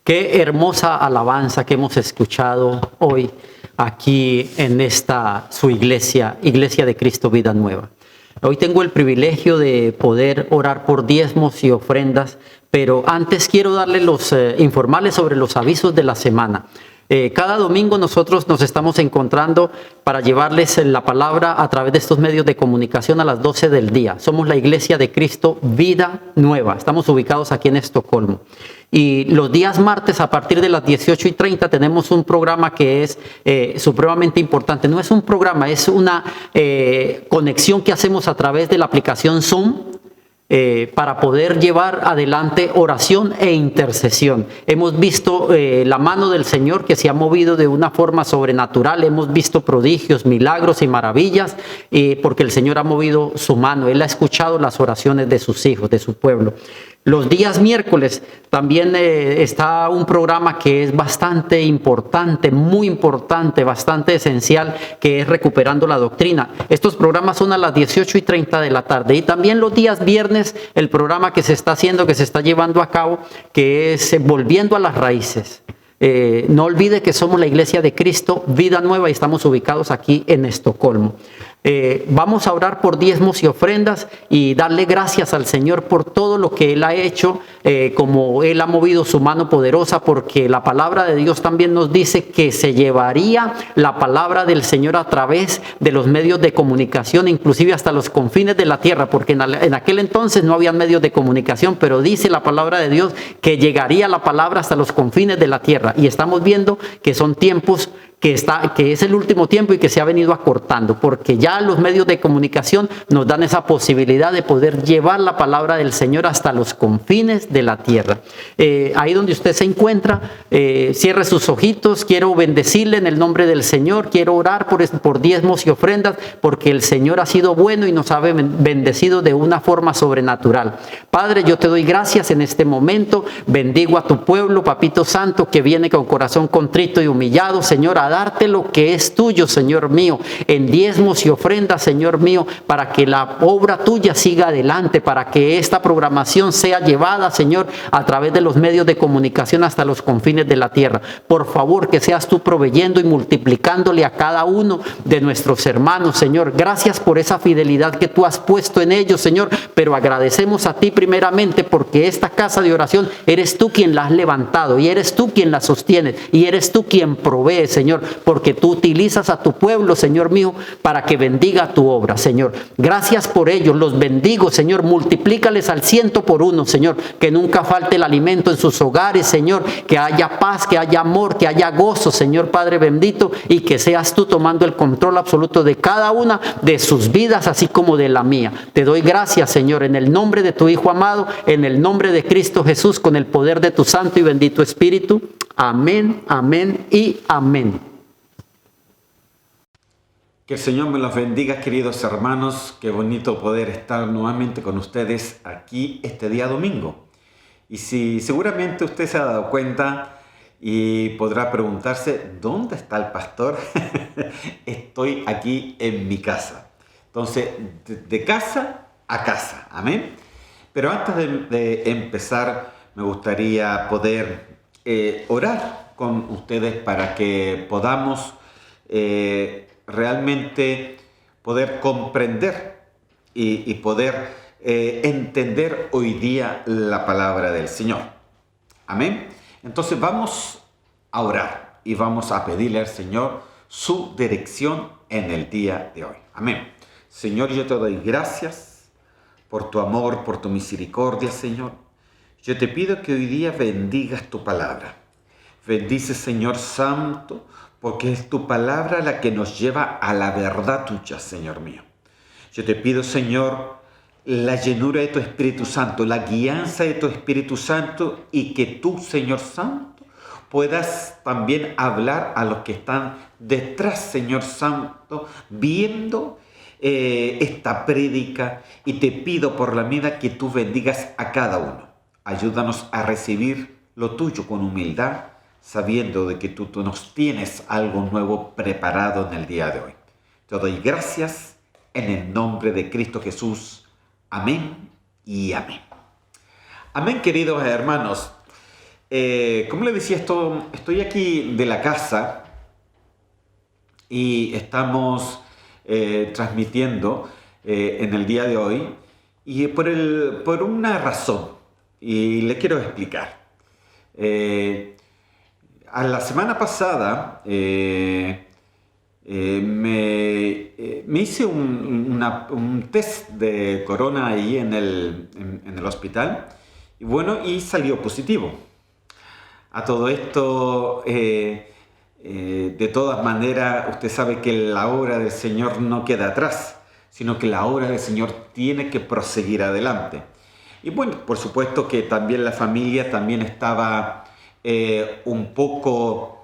Qué hermosa alabanza que hemos escuchado hoy aquí en esta su iglesia, Iglesia de Cristo Vida Nueva. Hoy tengo el privilegio de poder orar por diezmos y ofrendas, pero antes quiero informarles sobre los avisos de la semana. Cada domingo nosotros nos estamos encontrando para llevarles la palabra a través de estos medios de comunicación a las 12 del día. Somos la Iglesia de Cristo Vida Nueva. Estamos ubicados aquí en Estocolmo. Y los días martes a partir de las 18:30 tenemos un programa que es supremamente importante. No es un programa, es una conexión que hacemos a través de la aplicación Zoom. Para poder llevar adelante oración e intercesión. Hemos visto la mano del Señor que se ha movido de una forma sobrenatural. Hemos visto prodigios, milagros y maravillas porque el Señor ha movido su mano. Él ha escuchado las oraciones de sus hijos, de su pueblo. Los días miércoles también está un programa que es bastante importante, muy importante, bastante esencial, que es Recuperando la Doctrina. Estos programas son a las 18:30 de la tarde. Y también los días viernes, el programa que se está haciendo, que se está llevando a cabo, que es Volviendo a las Raíces. No olvide que somos la Iglesia de Cristo Vida Nueva y estamos ubicados aquí en Estocolmo. Vamos a orar por diezmos y ofrendas y darle gracias al Señor por todo lo que Él ha hecho, como Él ha movido su mano poderosa, porque la palabra de Dios también nos dice que se llevaría la palabra del Señor a través de los medios de comunicación, inclusive hasta los confines de la tierra, porque en aquel entonces no había medios de comunicación, pero dice la palabra de Dios que llegaría la palabra hasta los confines de la tierra. Y estamos viendo que son tiempos que es el último tiempo y que se ha venido acortando, porque ya los medios de comunicación nos dan esa posibilidad de poder llevar la palabra del Señor hasta los confines de la tierra. Ahí donde usted se encuentra, cierre sus ojitos. Quiero bendecirle en el nombre del Señor. Quiero orar por diezmos y ofrendas, porque el Señor ha sido bueno y nos ha bendecido de una forma sobrenatural. Padre, yo te doy gracias en este momento. Bendigo a tu pueblo, Papito Santo, que viene con corazón contrito y humillado, Señor, a darte lo que es tuyo, Señor mío, en diezmos y ofrendas, Señor mío, para que la obra tuya siga adelante, para que esta programación sea llevada, Señor, a través de los medios de comunicación hasta los confines de la tierra. Por favor, que seas tú proveyendo y multiplicándole a cada uno de nuestros hermanos, Señor. Gracias por esa fidelidad que tú has puesto en ellos, Señor, pero agradecemos a ti primeramente porque esta casa de oración eres tú quien la has levantado y eres tú quien la sostiene y eres tú quien provee, Señor, porque tú utilizas a tu pueblo, Señor mío, para que bendiga tu obra, Señor. Gracias por ellos, los bendigo, Señor. Multiplícales al 100 por 1, Señor. Que nunca falte el alimento en sus hogares, Señor. Que haya paz, que haya amor, que haya gozo, Señor Padre bendito, y que seas tú tomando el control absoluto de cada una de sus vidas, así como de la mía. Te doy gracias, Señor, en el nombre de tu Hijo amado, en el nombre de Cristo Jesús, con el poder de tu Santo y bendito Espíritu. Amén, amén y amén. Que el Señor me los bendiga, queridos hermanos. Qué bonito poder estar nuevamente con ustedes aquí este día domingo. Y si seguramente usted se ha dado cuenta y podrá preguntarse, ¿dónde está el pastor? Estoy aquí en mi casa. Entonces, de casa a casa. Amén. Pero antes de empezar, me gustaría poder orar con ustedes para que podamos realmente poder comprender y poder entender hoy día la palabra del Señor. Amén. Entonces vamos a orar y vamos a pedirle al Señor su dirección en el día de hoy. Amén. Señor, yo te doy gracias por tu amor, por tu misericordia, Señor. Yo te pido que hoy día bendigas tu palabra. Bendice, Señor Santo, porque es tu palabra la que nos lleva a la verdad tuya, Señor mío. Yo te pido, Señor, la llenura de tu Espíritu Santo, la guianza de tu Espíritu Santo, y que tú, Señor Santo, puedas también hablar a los que están detrás, Señor Santo, viendo esta prédica, y te pido por la vida que tú bendigas a cada uno. Ayúdanos a recibir lo tuyo con humildad, sabiendo de que tú nos tienes algo nuevo preparado en el día de hoy. Te doy gracias en el nombre de Cristo Jesús. Amén y amén. Amén, queridos hermanos. como le decía, estoy aquí de la casa y estamos transmitiendo en el día de hoy y por una razón, y le quiero explicar. A la semana pasada me hice un test de corona ahí en el hospital y bueno, y salió positivo. A todo esto, de todas maneras, usted sabe que la obra del Señor no queda atrás, sino que la obra del Señor tiene que proseguir adelante. Y bueno, por supuesto que también la familia también estaba un poco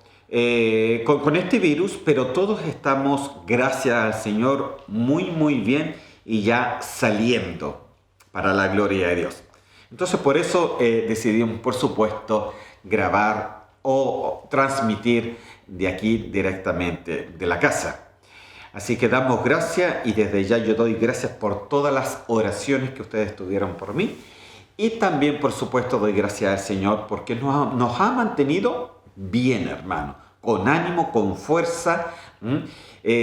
con este virus, pero todos estamos, gracias al Señor, muy bien y ya saliendo para la gloria de Dios. Entonces por eso decidimos, por supuesto, grabar o transmitir de aquí directamente de la casa. Así que damos gracias y desde ya yo doy gracias por todas las oraciones que ustedes tuvieron por mí. Y también, por supuesto, doy gracias al Señor porque nos ha mantenido bien, hermano, con ánimo, con fuerza,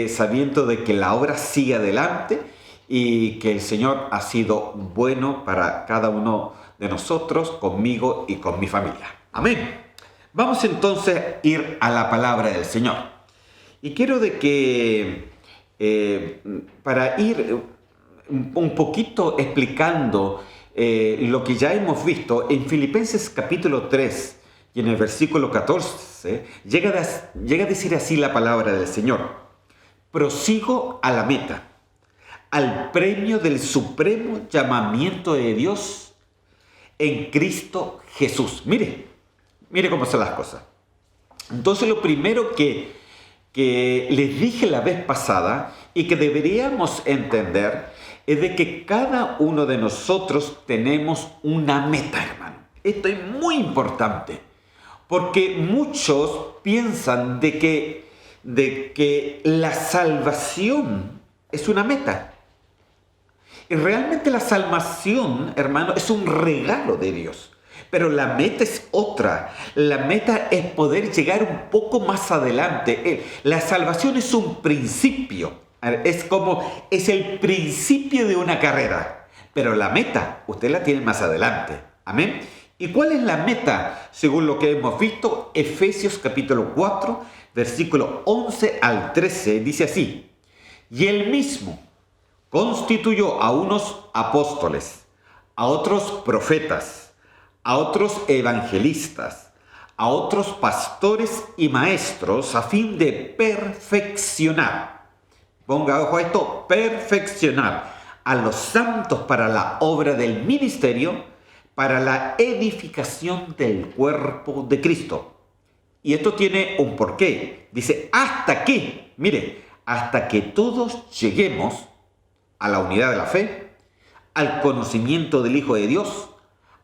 sabiendo de que la obra sigue adelante y que el Señor ha sido bueno para cada uno de nosotros, conmigo y con mi familia. Amén. Vamos entonces a ir a la palabra del Señor. Y quiero de que, para ir un poquito explicando lo que ya hemos visto, en Filipenses capítulo 3 y en el versículo 14, llega a decir así la palabra del Señor. Prosigo a la meta, al premio del supremo llamamiento de Dios en Cristo Jesús. Mire cómo son las cosas. Entonces lo primero que les dije la vez pasada y que deberíamos entender es de que cada uno de nosotros tenemos una meta, hermano. Esto es muy importante porque muchos piensan de que la salvación es una meta. Y realmente la salvación, hermano, es un regalo de Dios. Pero la meta es otra. La meta es poder llegar un poco más adelante. La salvación es un principio. Es el principio de una carrera. Pero la meta, usted la tiene más adelante. Amén. ¿Y cuál es la meta? Según lo que hemos visto, Efesios capítulo 4, versículo 11 al 13, dice así. Y él mismo constituyó a unos apóstoles, a otros profetas, a otros evangelistas, a otros pastores y maestros a fin de perfeccionar. Ponga ojo a esto, perfeccionar a los santos para la obra del ministerio, para la edificación del cuerpo de Cristo. Y esto tiene un porqué. Dice, hasta que todos lleguemos a la unidad de la fe, al conocimiento del Hijo de Dios,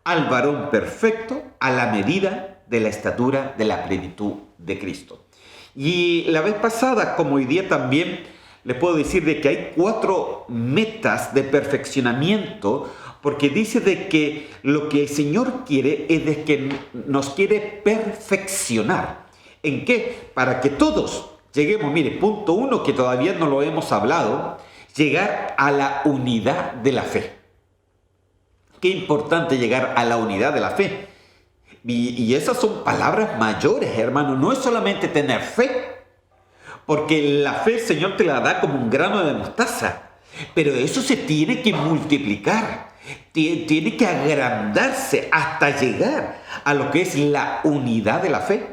al varón perfecto, a la medida de la estatura de la plenitud de Cristo. Y la vez pasada, como hoy día también, les puedo decir de que hay 4 metas de perfeccionamiento, porque dice de que lo que el Señor quiere es de que nos quiere perfeccionar. ¿En qué? Para que todos lleguemos, punto 1 que todavía no lo hemos hablado, llegar a la unidad de la fe. Qué importante llegar a la unidad de la fe. Y esas son palabras mayores, hermano. No es solamente tener fe, porque la fe el Señor te la da como un grano de mostaza. Pero eso se tiene que multiplicar. Tiene que agrandarse hasta llegar a lo que es la unidad de la fe.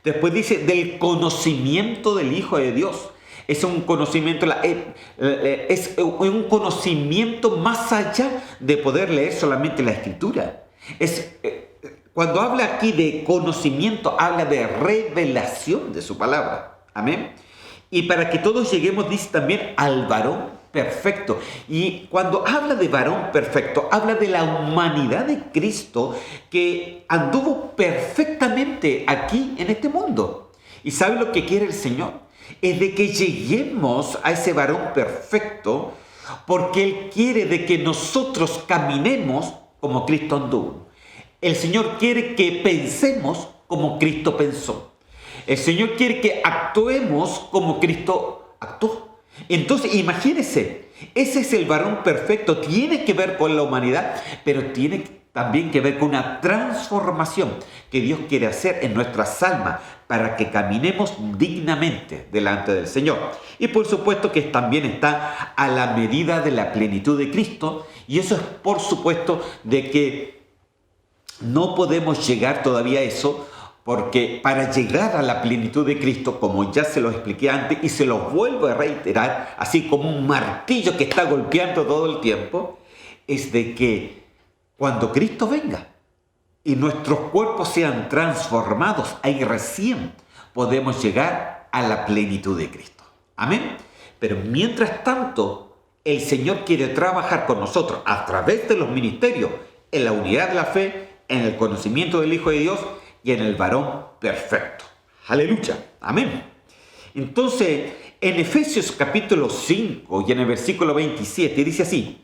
Después dice del conocimiento del Hijo de Dios. Es un conocimiento más allá de poder leer solamente la Escritura. Cuando habla aquí de conocimiento, habla de revelación de su palabra. Amén. Y para que todos lleguemos, dice también, al varón perfecto. Y cuando habla de varón perfecto, habla de la humanidad de Cristo que anduvo perfectamente aquí en este mundo. ¿Y sabe lo que quiere el Señor? Es de que lleguemos a ese varón perfecto, porque Él quiere de que nosotros caminemos como Cristo anduvo. El Señor quiere que pensemos como Cristo pensó. El Señor quiere que actuemos como Cristo actuó. Entonces, imagínense, ese es el varón perfecto. Tiene que ver con la humanidad, pero tiene también que ver con una transformación que Dios quiere hacer en nuestras almas para que caminemos dignamente delante del Señor. Y por supuesto que también está a la medida de la plenitud de Cristo. Y eso es por supuesto de que no podemos llegar todavía a eso, porque para llegar a la plenitud de Cristo, como ya se lo expliqué antes y se lo vuelvo a reiterar, así como un martillo que está golpeando todo el tiempo, es de que cuando Cristo venga y nuestros cuerpos sean transformados, ahí recién podemos llegar a la plenitud de Cristo. Amén. Pero mientras tanto, el Señor quiere trabajar con nosotros a través de los ministerios, en la unidad de la fe, en el conocimiento del Hijo de Dios y en el varón perfecto. Aleluya. Amén. Entonces, en Efesios capítulo 5 y en el versículo 27 dice así: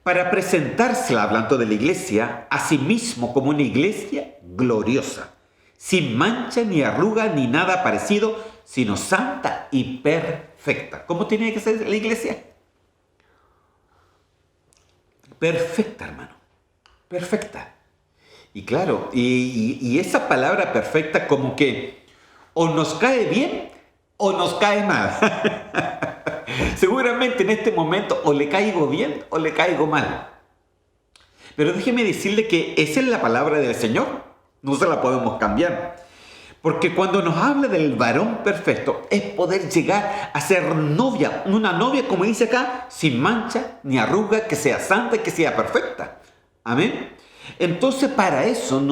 para presentársela, hablando de la iglesia, a sí mismo como una iglesia gloriosa, sin mancha ni arruga ni nada parecido, sino santa y perfecta. ¿Cómo tiene que ser la iglesia? Perfecta, hermano. Perfecta. Y claro, y esa palabra perfecta como que o nos cae bien o nos cae mal. Seguramente en este momento o le caigo bien o le caigo mal. Pero déjeme decirle que esa es la palabra del Señor. No se la podemos cambiar. Porque cuando nos habla del varón perfecto, es poder llegar a ser novia. Una novia, como dice acá, sin mancha ni arruga, que sea santa y que sea perfecta. Amén. Entonces, para eso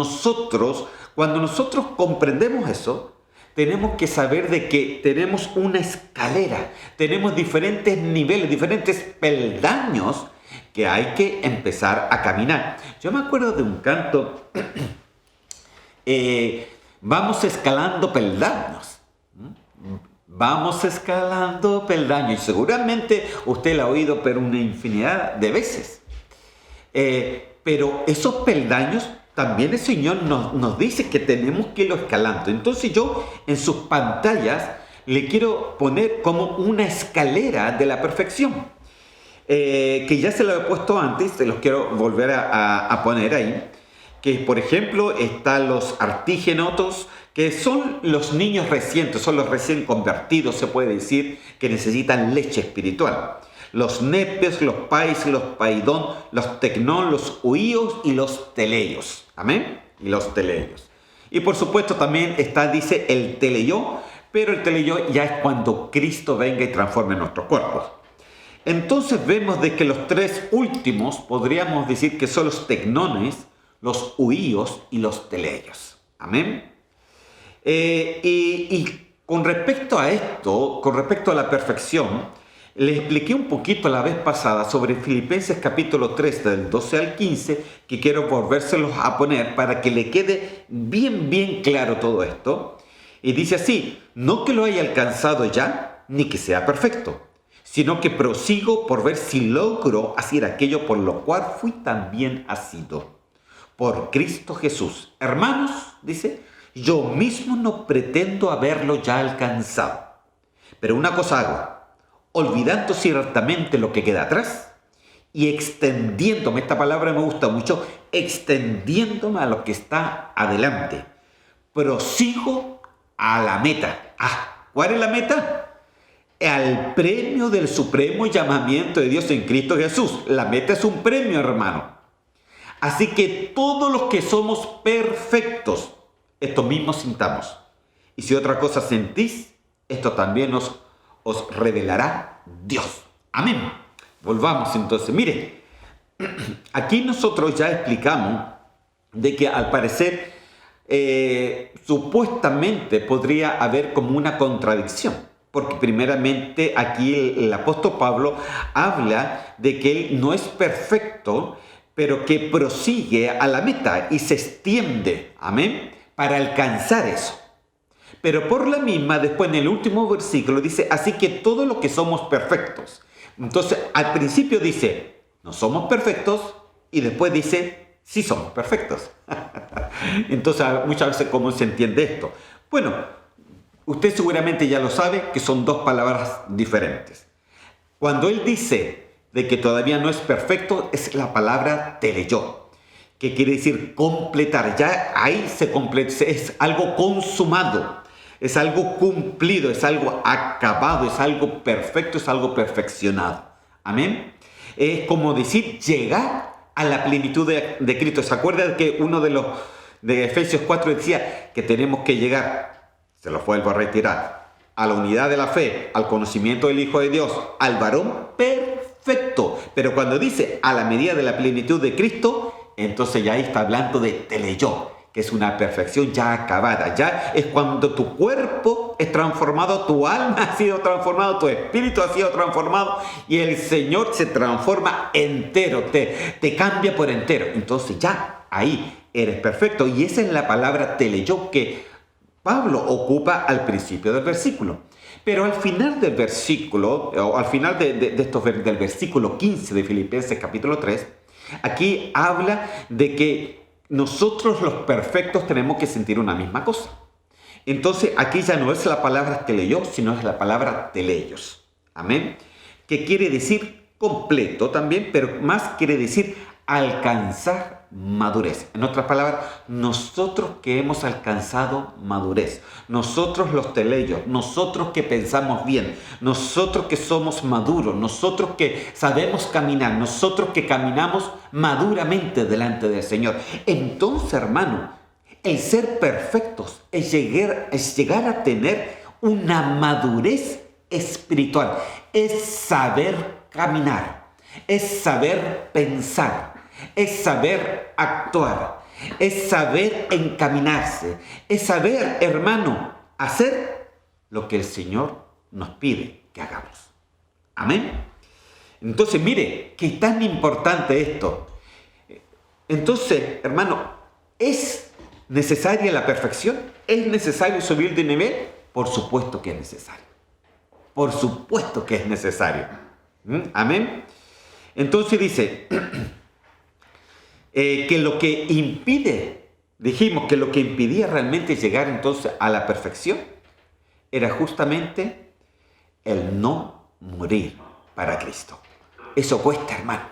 cuando nosotros comprendemos eso, tenemos que saber de que tenemos una escalera, tenemos diferentes niveles, diferentes peldaños que hay que empezar a caminar. Yo me acuerdo de un canto, vamos escalando peldaños. Vamos escalando peldaños. Y seguramente usted lo ha oído pero una infinidad de veces. Pero esos peldaños también el Señor nos dice que tenemos que irlo escalando. Entonces yo en sus pantallas le quiero poner como una escalera de la perfección. Que ya se lo he puesto antes, se los quiero volver a poner ahí. Que por ejemplo están los artigenotos, que son los niños recientes, son los recién convertidos, se puede decir, que necesitan leche espiritual. Los nepios, los pais, los paidón, los tecnón, los huíos y los teleios. Amén. Y los teleios. Y por supuesto también dice el teleyó, pero el teleyó ya es cuando Cristo venga y transforme nuestros cuerpos. Entonces vemos de que los tres últimos podríamos decir que son los tecnones, los huíos y los teleios. Amén. Y con respecto a esto, con respecto a la perfección, les expliqué un poquito la vez pasada sobre Filipenses capítulo 3 del 12 al 15, que quiero volvérselos a poner para que le quede bien claro todo esto. Y dice así: no que lo haya alcanzado ya, ni que sea perfecto, sino que prosigo por ver si logro hacer aquello por lo cual fui también asido. Por Cristo Jesús. Hermanos, dice, yo mismo no pretendo haberlo ya alcanzado, pero una cosa hago, olvidando ciertamente lo que queda atrás y extendiéndome, esta palabra me gusta mucho, extendiéndome a lo que está adelante. Prosigo a la meta. ¿Cuál es la meta? Al premio del supremo llamamiento de Dios en Cristo Jesús. La meta es un premio, hermano. Así que todos los que somos perfectos, esto mismo sintamos. Y si otra cosa sentís, esto también os revelará Dios. Amén. Volvamos entonces. Mire, aquí nosotros ya explicamos de que al parecer supuestamente podría haber como una contradicción. Porque primeramente aquí el apóstol Pablo habla de que él no es perfecto, pero que prosigue a la meta y se extiende, amén, para alcanzar eso. Pero por la misma, después en el último versículo dice, así que todos los que somos perfectos. Entonces, al principio dice, no somos perfectos, y después dice, Sí somos perfectos. Entonces, muchas veces, ¿cómo se entiende esto? Bueno, usted seguramente ya lo sabe que son dos palabras diferentes. Cuando él dice de que todavía no es perfecto, es la palabra teleyó, que quiere decir completar. Ya ahí se completa, es algo consumado, es algo cumplido, es algo acabado, es algo perfecto, es algo perfeccionado. Amén. Es como decir llegar a la plenitud de Cristo. ¿Se acuerdan que uno de Efesios 4 decía que tenemos que llegar, se lo vuelvo a retirar, a la unidad de la fe, al conocimiento del Hijo de Dios, al varón perfecto? Pero cuando dice a la medida de la plenitud de Cristo, entonces ya ahí está hablando de teleyó, que es una perfección ya acabada. Ya es cuando tu cuerpo es transformado, tu alma ha sido transformado, tu espíritu ha sido transformado y el Señor se transforma entero, te cambia por entero. Entonces ya ahí eres perfecto. Y esa es la palabra teleyó que Pablo ocupa al principio del versículo. Pero al final del versículo, o al final del versículo 15 de Filipenses capítulo 3, aquí habla de que nosotros los perfectos tenemos que sentir una misma cosa. Entonces aquí ya no es la palabra teleyó, sino es la palabra teleios. Amén. Que quiere decir completo también, pero más quiere decir alcanzar madurez. En otras palabras, nosotros que hemos alcanzado madurez, nosotros los teleios, nosotros que pensamos bien, nosotros que somos maduros, nosotros que sabemos caminar, nosotros que caminamos maduramente delante del Señor. Entonces, hermano, el ser perfectos es llegar a tener una madurez espiritual, es saber caminar, es saber pensar, es saber actuar, es saber encaminarse, es saber, hermano, hacer lo que el Señor nos pide que hagamos. Amén. Entonces, mire, qué tan importante esto. Entonces, hermano, ¿es necesaria la perfección? ¿Es necesario subir de nivel? Por supuesto que es necesario. Por supuesto que es necesario. Amén. Entonces dice que lo que impide, dijimos que lo que impidía realmente llegar entonces a la perfección era justamente el no morir para Cristo. Eso cuesta, hermano,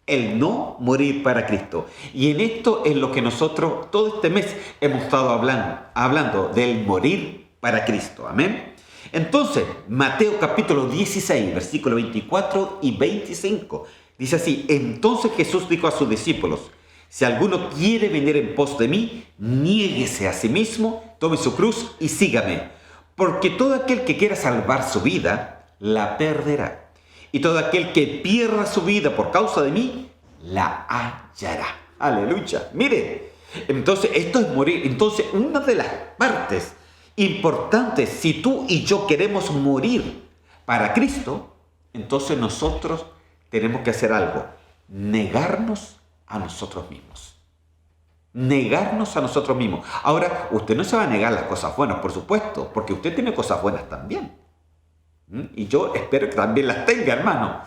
el no morir para Cristo. Y en esto es lo que nosotros todo este mes hemos estado hablando del morir para Cristo. Amén. Entonces, Mateo capítulo 16, versículos 24 y 25, dice así: entonces Jesús dijo a sus discípulos: si alguno quiere venir en pos de mí, niéguese a sí mismo, tome su cruz y sígame. Porque todo aquel que quiera salvar su vida, la perderá. Y todo aquel que pierda su vida por causa de mí, la hallará. Aleluya. Mire, entonces esto es morir. Entonces, una de las partes importantes, si tú y yo queremos morir para Cristo, entonces nosotros tenemos que hacer algo: negarnos a nosotros mismos. Negarnos a nosotros mismos. Ahora, usted no se va a negar las cosas buenas, por supuesto, porque usted tiene cosas buenas también. Y yo espero que también las tenga, hermano.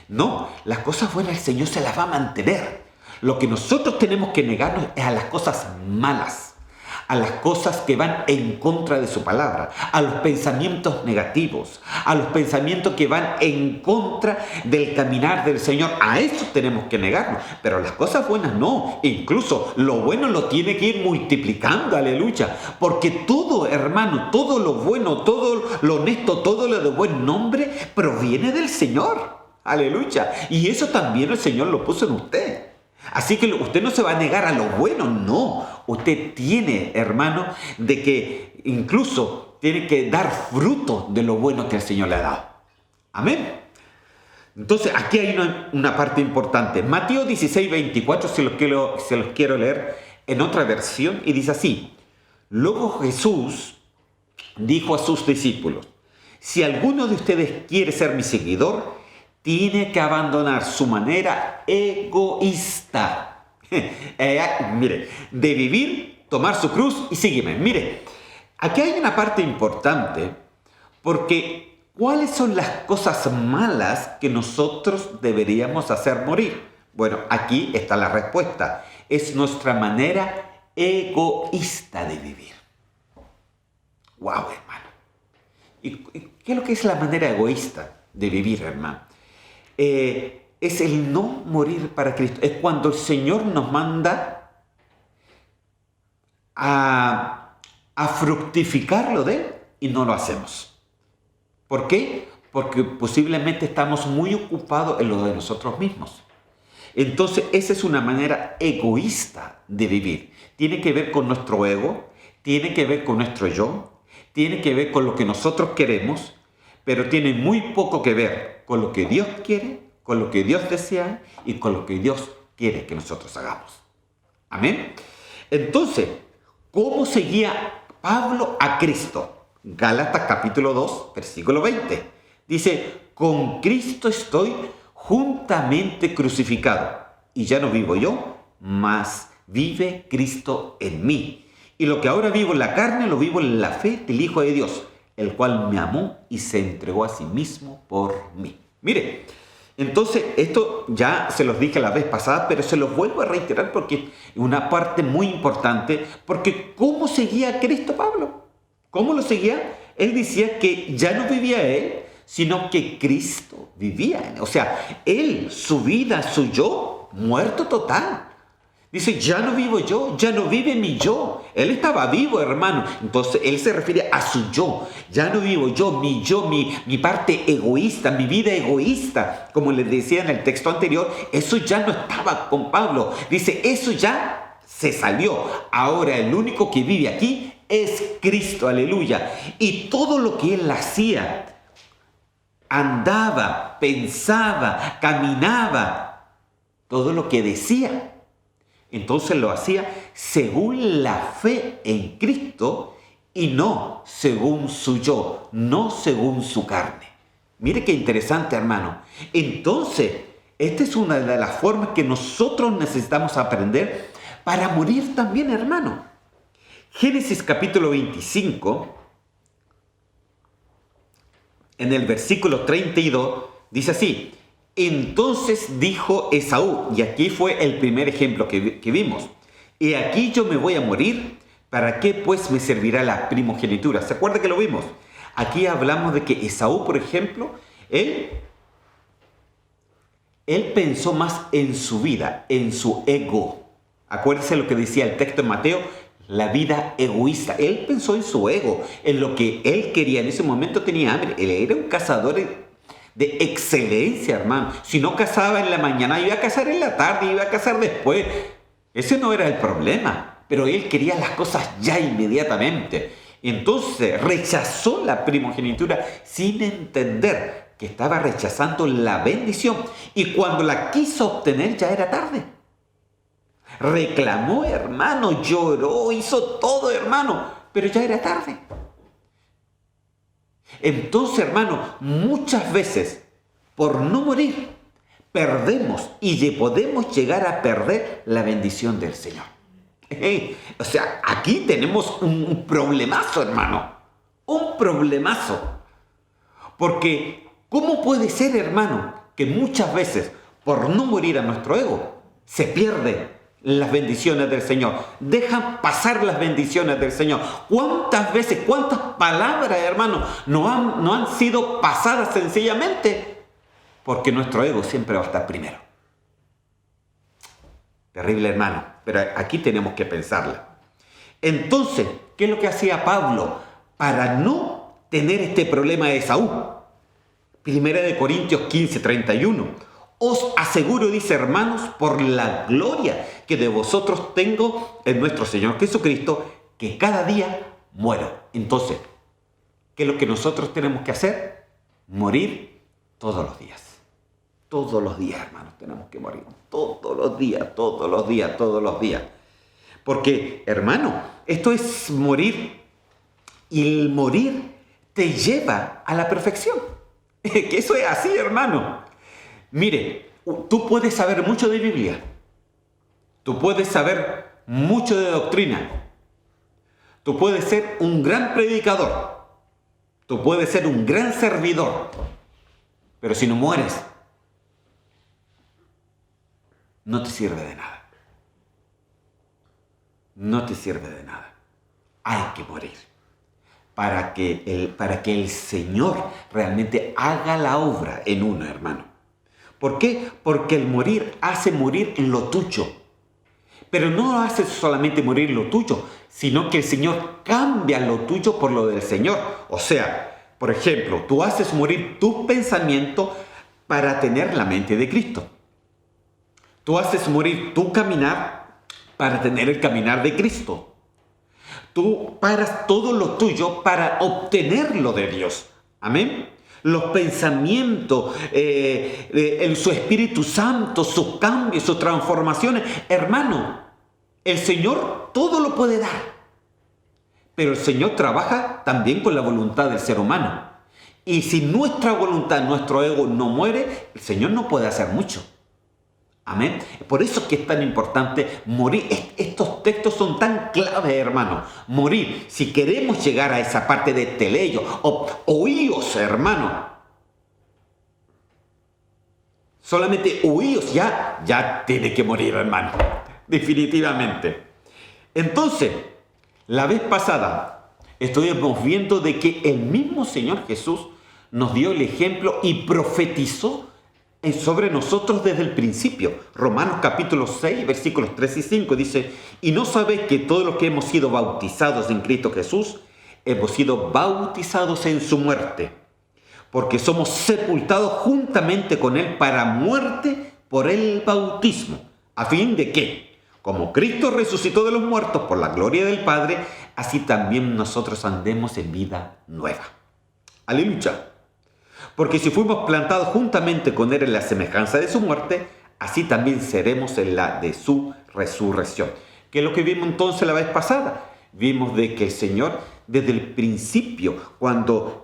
No, las cosas buenas el Señor se las va a mantener. Lo que nosotros tenemos que negarnos es a las cosas malas, a las cosas que van en contra de su palabra, a los pensamientos negativos, a los pensamientos que van en contra del caminar del Señor. A eso tenemos que negarnos, pero las cosas buenas no. Incluso lo bueno lo tiene que ir multiplicando, aleluya, porque todo, hermano, todo lo bueno, todo lo honesto, todo lo de buen nombre proviene del Señor, aleluya, y eso también el Señor lo puso en usted. Así que usted no se va a negar a lo bueno, no. Usted tiene, hermano, de que incluso tiene que dar fruto de lo bueno que el Señor le ha dado. Amén. Entonces, aquí hay una parte importante. Mateo 16, 24, se los quiero leer en otra versión, y dice así: luego Jesús dijo a sus discípulos: si alguno de ustedes quiere ser mi seguidor, tiene que abandonar su manera egoísta, mire, de vivir, tomar su cruz y sígueme. Mire, aquí hay una parte importante, porque ¿cuáles son las cosas malas que nosotros deberíamos hacer morir? Bueno, aquí está la respuesta. es nuestra manera egoísta de vivir. ¡Wow, hermano! ¿Y qué es lo que es la manera egoísta de vivir, hermano? Es el no morir para Cristo. Es cuando el Señor nos manda a fructificar lo de Él y no lo hacemos. ¿Por qué? Porque posiblemente estamos muy ocupados en lo de nosotros mismos. Entonces, esa es una manera egoísta de vivir. Tiene que ver con nuestro ego, tiene que ver con nuestro yo, tiene que ver con lo que nosotros queremos, pero tiene muy poco que ver con lo que Dios quiere, con lo que Dios desea y con lo que Dios quiere que nosotros hagamos. Amén. Entonces, ¿cómo seguía Pablo a Cristo? Gálatas capítulo 2, versículo 20. Dice, con Cristo estoy juntamente crucificado, y ya no vivo yo, mas vive Cristo en mí. Y lo que ahora vivo en la carne, lo vivo en la fe del Hijo de Dios, el cual me amó y se entregó a sí mismo por mí. Mire, entonces esto ya se los dije la vez pasada, pero se los vuelvo a reiterar porque es una parte muy importante, porque ¿cómo seguía a Cristo Pablo? ¿Cómo lo seguía? Él decía que ya no vivía él, sino que Cristo vivía en él. O sea, él, su vida, su yo, muerto total. Dice, ya no vivo yo, ya no vive mi yo. Él estaba vivo, hermano. Entonces, él se refiere a su yo. Ya no vivo yo, mi parte egoísta, mi vida egoísta. Como les decía en el texto anterior, eso ya no estaba con Pablo. Dice, eso ya se salió. Ahora el único que vive aquí es Cristo, aleluya. Y todo lo que él hacía, andaba, pensaba, caminaba, todo lo que decía, entonces lo hacía según la fe en Cristo y no según su yo, no según su carne. Mire qué interesante, hermano. Entonces, esta es una de las formas que nosotros necesitamos aprender para morir también, hermano. Génesis capítulo 25, en el versículo 32, dice así. Entonces dijo Esaú, y aquí fue el primer ejemplo que vimos, y aquí yo me voy a morir, ¿para qué pues me servirá la primogenitura? ¿Se acuerda que lo vimos? Aquí hablamos de que Esaú, por ejemplo, él pensó más en su vida, en su ego. Acuérdense lo que decía el texto en Mateo, la vida egoísta. Él pensó en su ego, en lo que él quería. En ese momento tenía hambre. Él era un cazador de excelencia, hermano. Si no cazaba en la mañana, iba a cazar en la tarde, iba a cazar después. Ese no era el problema, pero él quería las cosas ya inmediatamente. Entonces rechazó la primogenitura sin entender que estaba rechazando la bendición. Y cuando la quiso obtener ya era tarde. Reclamó, hermano, lloró, hizo todo, hermano, pero ya era tarde. Entonces, hermano, muchas veces, por no morir, perdemos y podemos llegar a perder la bendición del Señor. O sea, aquí tenemos un problemazo, hermano. Un problemazo. Porque, ¿cómo puede ser, hermano, que muchas veces, por no morir a nuestro ego, se pierden las bendiciones del Señor? Dejan pasar las bendiciones del Señor. ¿Cuántas veces, cuántas palabras, hermano, no han sido pasadas sencillamente? Porque nuestro ego siempre va a estar primero. Terrible, hermano, pero aquí tenemos que pensarla. Entonces, ¿qué es lo que hacía Pablo para no tener este problema de Esaú? Primera de Corintios 15, 31. Os aseguro, dice, hermanos, por la gloria que de vosotros tengo en nuestro Señor Jesucristo, que cada día muero. Entonces, ¿qué es lo que nosotros tenemos que hacer? Morir todos los días. Todos los días, hermanos, tenemos que morir. Todos los días, todos los días, todos los días. Porque, hermano, esto es morir. Y el morir te lleva a la perfección. Que eso es así, hermano. Mire, tú puedes saber mucho de Biblia. Tú puedes saber mucho de doctrina. Tú puedes ser un gran predicador. Tú puedes ser un gran servidor. Pero si no mueres, no te sirve de nada. no te sirve de nada. Hay que morir para que el Señor realmente haga la obra en uno, hermano. ¿Por qué? Porque el morir hace morir lo tuyo. Pero no hace solamente morir lo tuyo, sino que el Señor cambia lo tuyo por lo del Señor. O sea, por ejemplo, tú haces morir tu pensamiento para tener la mente de Cristo. Tú haces morir tu caminar para tener el caminar de Cristo. Tú paras todo lo tuyo para obtener lo de Dios. Amén. Los pensamientos, su Espíritu Santo, sus cambios, sus transformaciones. Hermano, el Señor todo lo puede dar. Pero el Señor trabaja también con la voluntad del ser humano. Y si nuestra voluntad, nuestro ego no muere, el Señor no puede hacer mucho. Amén. Por eso es que es tan importante morir. Estos textos son tan claves, hermano. Morir. Si queremos llegar a esa parte de teleio, oíos, hermano. Solamente oíos ya tiene que morir, hermano. Definitivamente. Entonces, la vez pasada estuvimos viendo de que el mismo Señor Jesús nos dio el ejemplo y profetizó sobre nosotros desde el principio. Romanos capítulo 6, versículos 3 y 5 dice: ¿y no sabéis que todos los que hemos sido bautizados en Cristo Jesús, hemos sido bautizados en su muerte? Porque somos sepultados juntamente con Él para muerte por el bautismo, a fin de que, como Cristo resucitó de los muertos por la gloria del Padre, así también nosotros andemos en vida nueva. Aleluya. Porque si fuimos plantados juntamente con Él en la semejanza de su muerte, así también seremos en la de su resurrección. ¿Qué es lo que vimos entonces la vez pasada? Vimos de que el Señor, desde el principio, cuando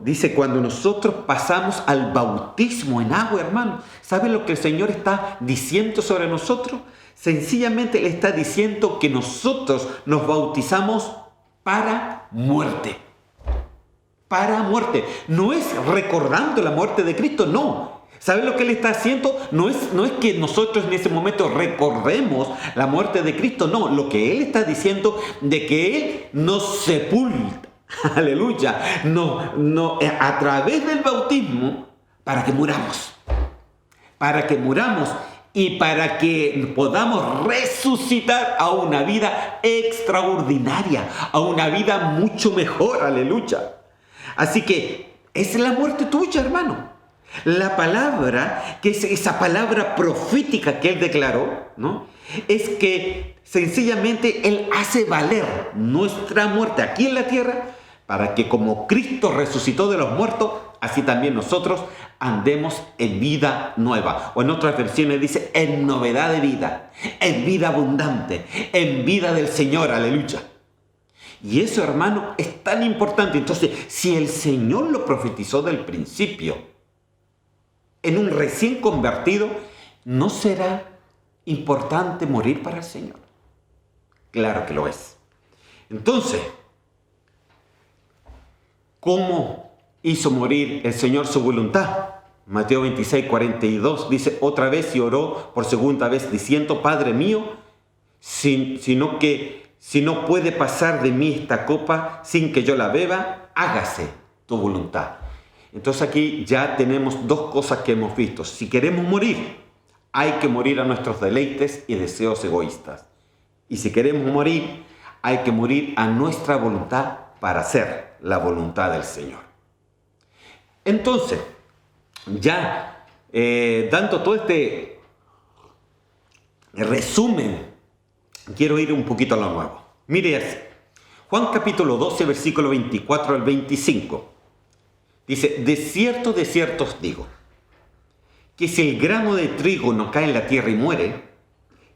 nosotros pasamos al bautismo en agua, hermano, ¿saben lo que el Señor está diciendo sobre nosotros? Sencillamente le está diciendo que nosotros nos bautizamos para muerte. Para muerte. No es recordando la muerte de Cristo, no. ¿Saben lo que Él está haciendo? No es que nosotros en ese momento recordemos la muerte de Cristo, no. Lo que Él está diciendo de que Él nos sepulta. Aleluya. A través del bautismo, para que muramos. Para que muramos. Y para que podamos resucitar a una vida extraordinaria, a una vida mucho mejor, aleluya. Así que es la muerte tuya, hermano. La palabra, que es esa palabra profética que Él declaró, ¿no? Es que sencillamente Él hace valer nuestra muerte aquí en la tierra para que como Cristo resucitó de los muertos, así también nosotros andemos en vida nueva. O en otras versiones dice en novedad de vida, en vida abundante, en vida del Señor, aleluya. Y eso, hermano, es tan importante. Entonces, si el Señor lo profetizó del principio, en un recién convertido, ¿no será importante morir para el Señor? Claro que lo es. Entonces, ¿cómo hizo morir el Señor su voluntad? Mateo 26, 42 dice: otra vez y oró por segunda vez diciendo: Padre mío, si no puede pasar de mí esta copa sin que yo la beba, hágase tu voluntad. Entonces aquí ya tenemos dos cosas que hemos visto. Si queremos morir, hay que morir a nuestros deleites y deseos egoístas. Y si queremos morir, hay que morir a nuestra voluntad para hacer la voluntad del Señor. Entonces, ya dando todo este resumen, quiero ir un poquito a lo nuevo. Mire así. Juan capítulo 12, versículo 24 al 25. Dice: de cierto os digo, que si el grano de trigo no cae en la tierra y muere,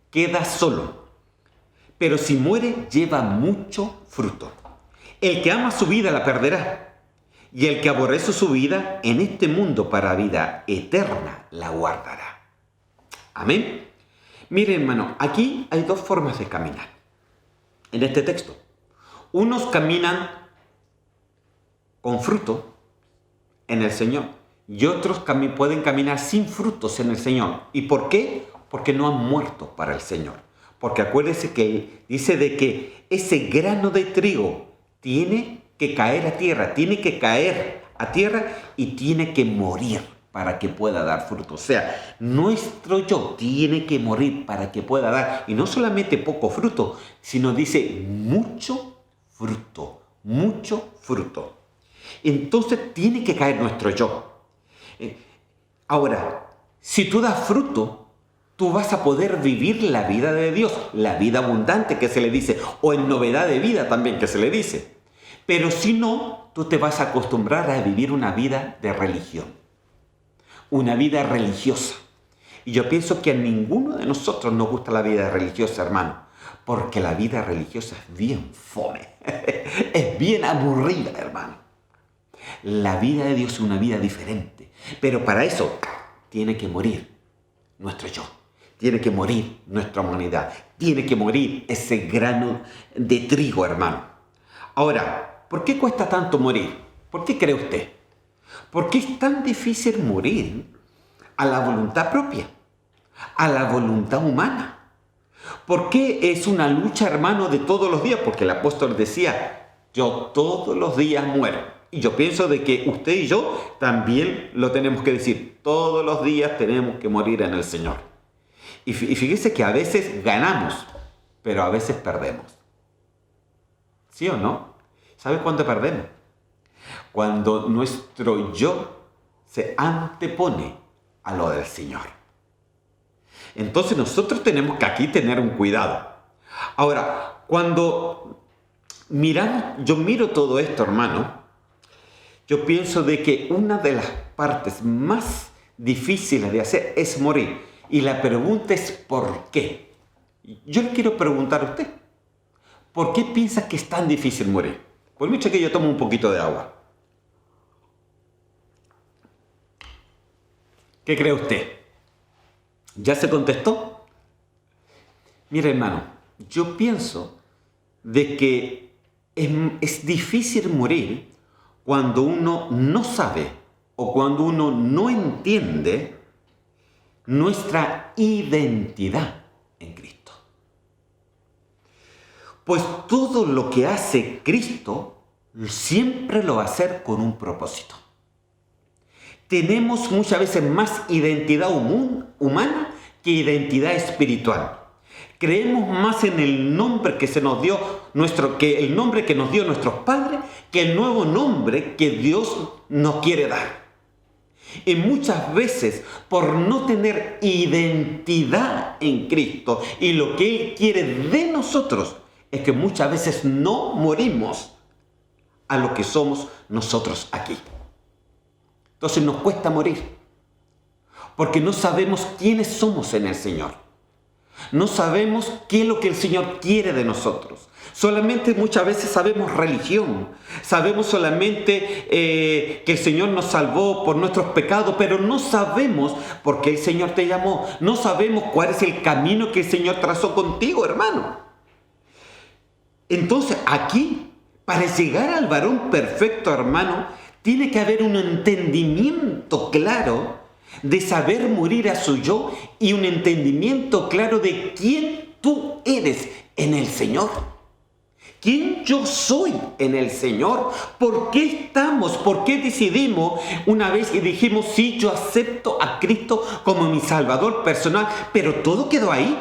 queda solo. Pero si muere, lleva mucho fruto. El que ama su vida la perderá. Y el que aborrece su vida en este mundo para vida eterna la guardará. Amén. Mire, hermano, aquí hay dos formas de caminar en este texto. Unos caminan con fruto en el Señor y otros pueden caminar sin frutos en el Señor. ¿Y por qué? Porque no han muerto para el Señor. Porque acuérdese que dice de que ese grano de trigo tiene que caer a tierra, y tiene que morir para que pueda dar fruto. O sea, nuestro yo tiene que morir para que pueda dar, y no solamente poco fruto, sino dice mucho fruto, mucho fruto. Entonces tiene que caer nuestro yo. Ahora, si tú das fruto, tú vas a poder vivir la vida de Dios, la vida abundante que se le dice, o en novedad de vida también que se le dice. Pero si no, tú te vas a acostumbrar a vivir una vida de religión, una vida religiosa. Y yo pienso que a ninguno de nosotros nos gusta la vida religiosa, hermano, porque la vida religiosa es bien fome, es bien aburrida, hermano. La vida de Dios es una vida diferente, pero para eso tiene que morir nuestro yo, tiene que morir nuestra humanidad, tiene que morir ese grano de trigo, hermano. Ahora, ¿por qué cuesta tanto morir? ¿Por qué cree usted? ¿Por qué es tan difícil morir a la voluntad propia, a la voluntad humana? ¿Por qué es una lucha, hermano, de todos los días? Porque el apóstol decía, yo todos los días muero. Y yo pienso de que usted y yo también lo tenemos que decir. Todos los días tenemos que morir en el Señor. Y fíjese que a veces ganamos, pero a veces perdemos. ¿Sí o no? ¿Sabe cuándo perdemos? Cuando nuestro yo se antepone a lo del Señor. Entonces nosotros tenemos que aquí tener un cuidado. Ahora, cuando yo miro todo esto, hermano, yo pienso de que una de las partes más difíciles de hacer es morir. Y la pregunta es ¿por qué? Yo le quiero preguntar a usted, ¿por qué piensa que es tan difícil morir? Por mucho que yo tomo un poquito de agua. ¿Qué cree usted? ¿Ya se contestó? Mire, hermano, yo pienso de que es difícil morir cuando uno no sabe o cuando uno no entiende nuestra identidad en Cristo. Pues todo lo que hace Cristo siempre lo va a hacer con un propósito. Tenemos muchas veces más identidad humana que identidad espiritual. Creemos más en el nombre que se nos dio que el nombre que nos dio nuestros padres, que el nuevo nombre que Dios nos quiere dar. Y muchas veces, por no tener identidad en Cristo y lo que Él quiere de nosotros, es que muchas veces no morimos a lo que somos nosotros aquí. Entonces nos cuesta morir, porque no sabemos quiénes somos en el Señor. No sabemos qué es lo que el Señor quiere de nosotros. Solamente muchas veces sabemos religión. Sabemos solamente que el Señor nos salvó por nuestros pecados, pero no sabemos por qué el Señor te llamó. No sabemos cuál es el camino que el Señor trazó contigo, hermano. Entonces aquí, para llegar al varón perfecto, hermano, tiene que haber un entendimiento claro de saber morir a su yo y un entendimiento claro de quién tú eres en el Señor. ¿Quién yo soy en el Señor? ¿Por qué estamos? ¿Por qué decidimos una vez y dijimos, sí, yo acepto a Cristo como mi Salvador personal? Pero todo quedó ahí.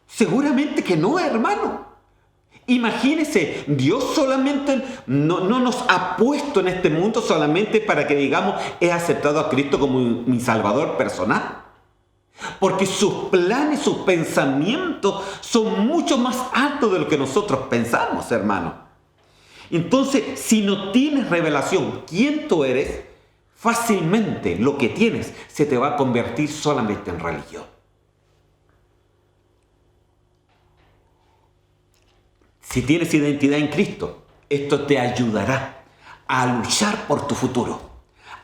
Seguramente que no, hermano. Imagínese, Dios solamente no nos ha puesto en este mundo solamente para que digamos, he aceptado a Cristo como mi Salvador personal. Porque sus planes, sus pensamientos son mucho más altos de lo que nosotros pensamos, hermano. Entonces, si no tienes revelación, quién tú eres, fácilmente lo que tienes se te va a convertir solamente en religión. Si tienes identidad en Cristo, esto te ayudará a luchar por tu futuro,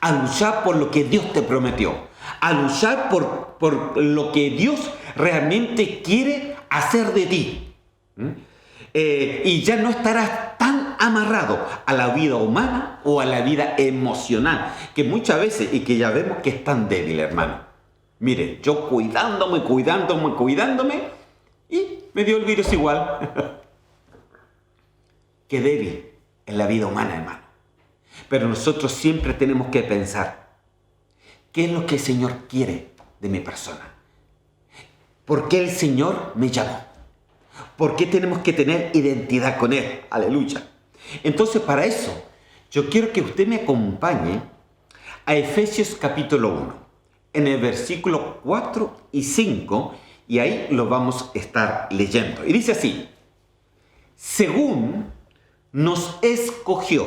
a luchar por lo que Dios te prometió, a luchar por lo que Dios realmente quiere hacer de ti. Y ya no estarás tan amarrado a la vida humana o a la vida emocional, que muchas veces, y que ya vemos que es tan débil, hermano. Mire, yo cuidándome, y me dio el virus igual. Qué débil es la vida humana, hermano. Pero nosotros siempre tenemos que pensar, ¿qué es lo que el Señor quiere de mi persona? ¿Por qué el Señor me llamó? ¿Por qué tenemos que tener identidad con Él? Aleluya. Entonces, para eso, yo quiero que usted me acompañe a Efesios capítulo 1, en el versículo 4 y 5, y ahí lo vamos a estar leyendo. Y dice así: según nos escogió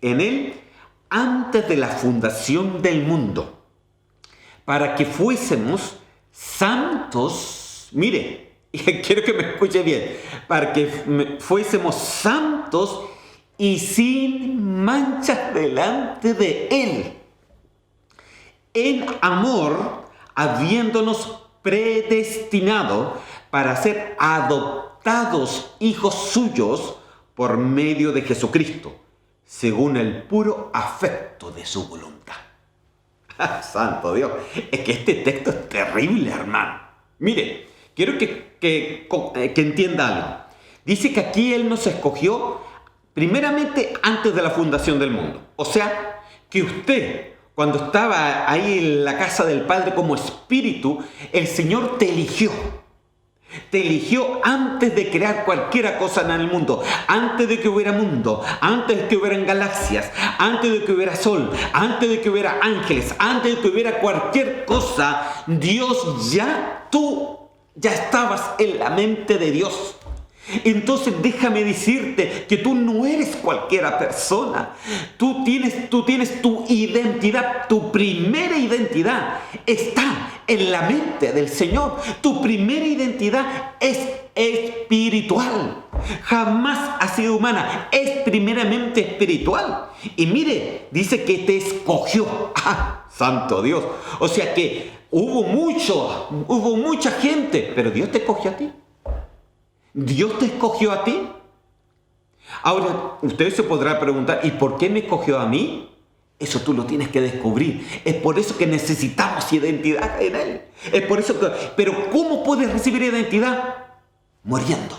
en Él antes de la fundación del mundo, para que fuésemos santos, mire, quiero que me escuche bien, para que fuésemos santos y sin manchas delante de Él, en amor, habiéndonos predestinado para ser adoptados hijos suyos por medio de Jesucristo, según el puro afecto de su voluntad. Santo Dios, es que este texto es terrible, hermano. Mire, quiero que entienda algo. Dice que aquí Él nos escogió primeramente antes de la fundación del mundo. O sea, que usted, cuando estaba ahí en la casa del Padre como espíritu, el Señor te eligió. Te eligió antes de crear cualquier cosa en el mundo, antes de que hubiera mundo, antes de que hubieran galaxias, antes de que hubiera sol, antes de que hubiera ángeles, antes de que hubiera cualquier cosa. Tú ya estabas en la mente de Dios. Entonces déjame decirte que tú no eres cualquiera persona. Tú tienes tu identidad, tu primera identidad está en la mente del Señor. Tu primera identidad es espiritual. Jamás ha sido humana, es primeramente espiritual. Y mire, dice que te escogió. ¡Ah, santo Dios! O sea que hubo mucha gente, pero Dios te escogió a ti. Dios te escogió a ti. Ahora, usted se podrá preguntar, ¿y por qué me escogió a mí? Eso tú lo tienes que descubrir. Es por eso que necesitamos identidad en Él. Es por eso que... Pero ¿cómo puedes recibir identidad? Muriendo.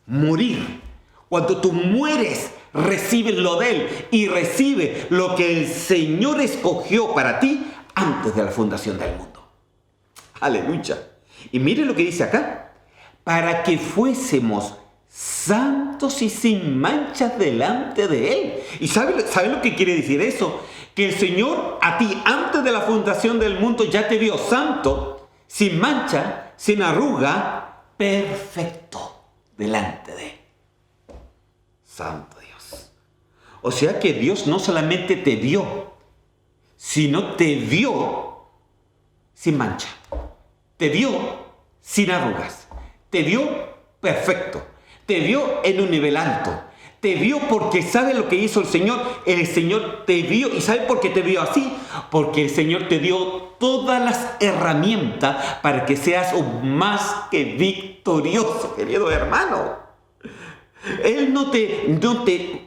Morir. Cuando tú mueres, recibes lo de Él y recibes lo que el Señor escogió para ti antes de la fundación del mundo. Aleluya. Y mire lo que dice acá: para que fuésemos santos y sin manchas delante de Él. ¿Y sabe lo que quiere decir eso? Que el Señor a ti antes de la fundación del mundo ya te vio santo, sin mancha, sin arruga, perfecto delante de Él. Santo Dios. O sea que Dios no solamente te vio, sino te vio sin mancha. Te vio sin arrugas, te vio perfecto, te vio en un nivel alto, te vio porque sabe lo que hizo el Señor te vio. ¿Y sabe por qué te vio así? Porque el Señor te dio todas las herramientas para que seas un más que victorioso, querido hermano. Él no te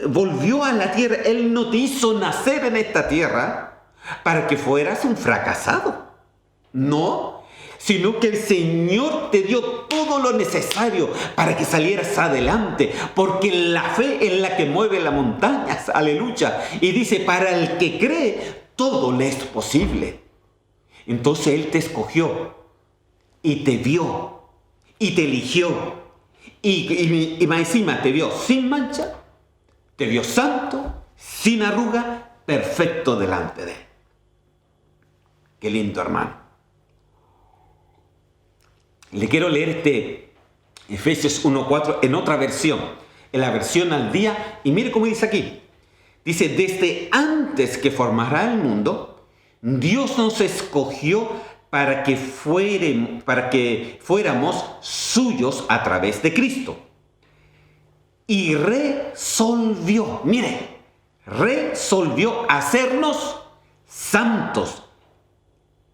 volvió a la tierra, Él no te hizo nacer en esta tierra para que fueras un fracasado. No, sino que el Señor te dio todo lo necesario para que salieras adelante, porque la fe es la que mueve las montañas, aleluya. Y dice, para el que cree, todo le es posible. Entonces Él te escogió y te vio y te eligió y más encima te vio sin mancha, te vio santo, sin arruga, perfecto delante de Él. Qué lindo, hermano. Le quiero leer Efesios 1:4 en otra versión, en la versión al día, y mire cómo dice aquí. Dice, desde antes que formara el mundo, Dios nos escogió para que fuéramos suyos a través de Cristo. Y resolvió hacernos santos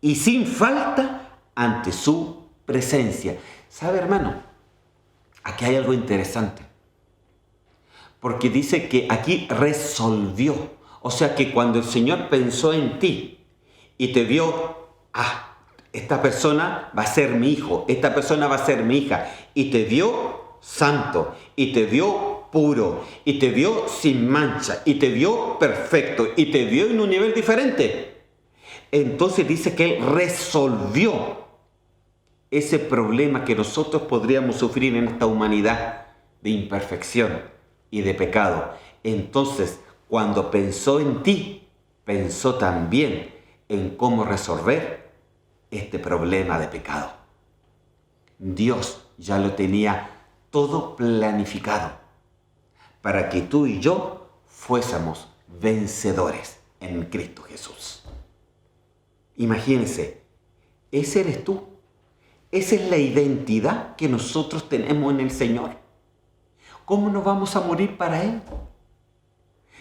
y sin falta ante su presencia. ¿Sabe, hermano? Aquí hay algo interesante. Porque dice que aquí resolvió. O sea que cuando el Señor pensó en ti y te vio, esta persona va a ser mi hijo, esta persona va a ser mi hija, y te vio santo, y te vio puro, y te vio sin mancha, y te vio perfecto, y te vio en un nivel diferente. Entonces dice que Él resolvió ese problema que nosotros podríamos sufrir en esta humanidad de imperfección y de pecado. Entonces, cuando pensó en ti, pensó también en cómo resolver este problema de pecado. Dios ya lo tenía todo planificado para que tú y yo fuésemos vencedores en Cristo Jesús. Imagínense, ese eres tú. Esa es la identidad que nosotros tenemos en el Señor. ¿Cómo nos vamos a morir para Él?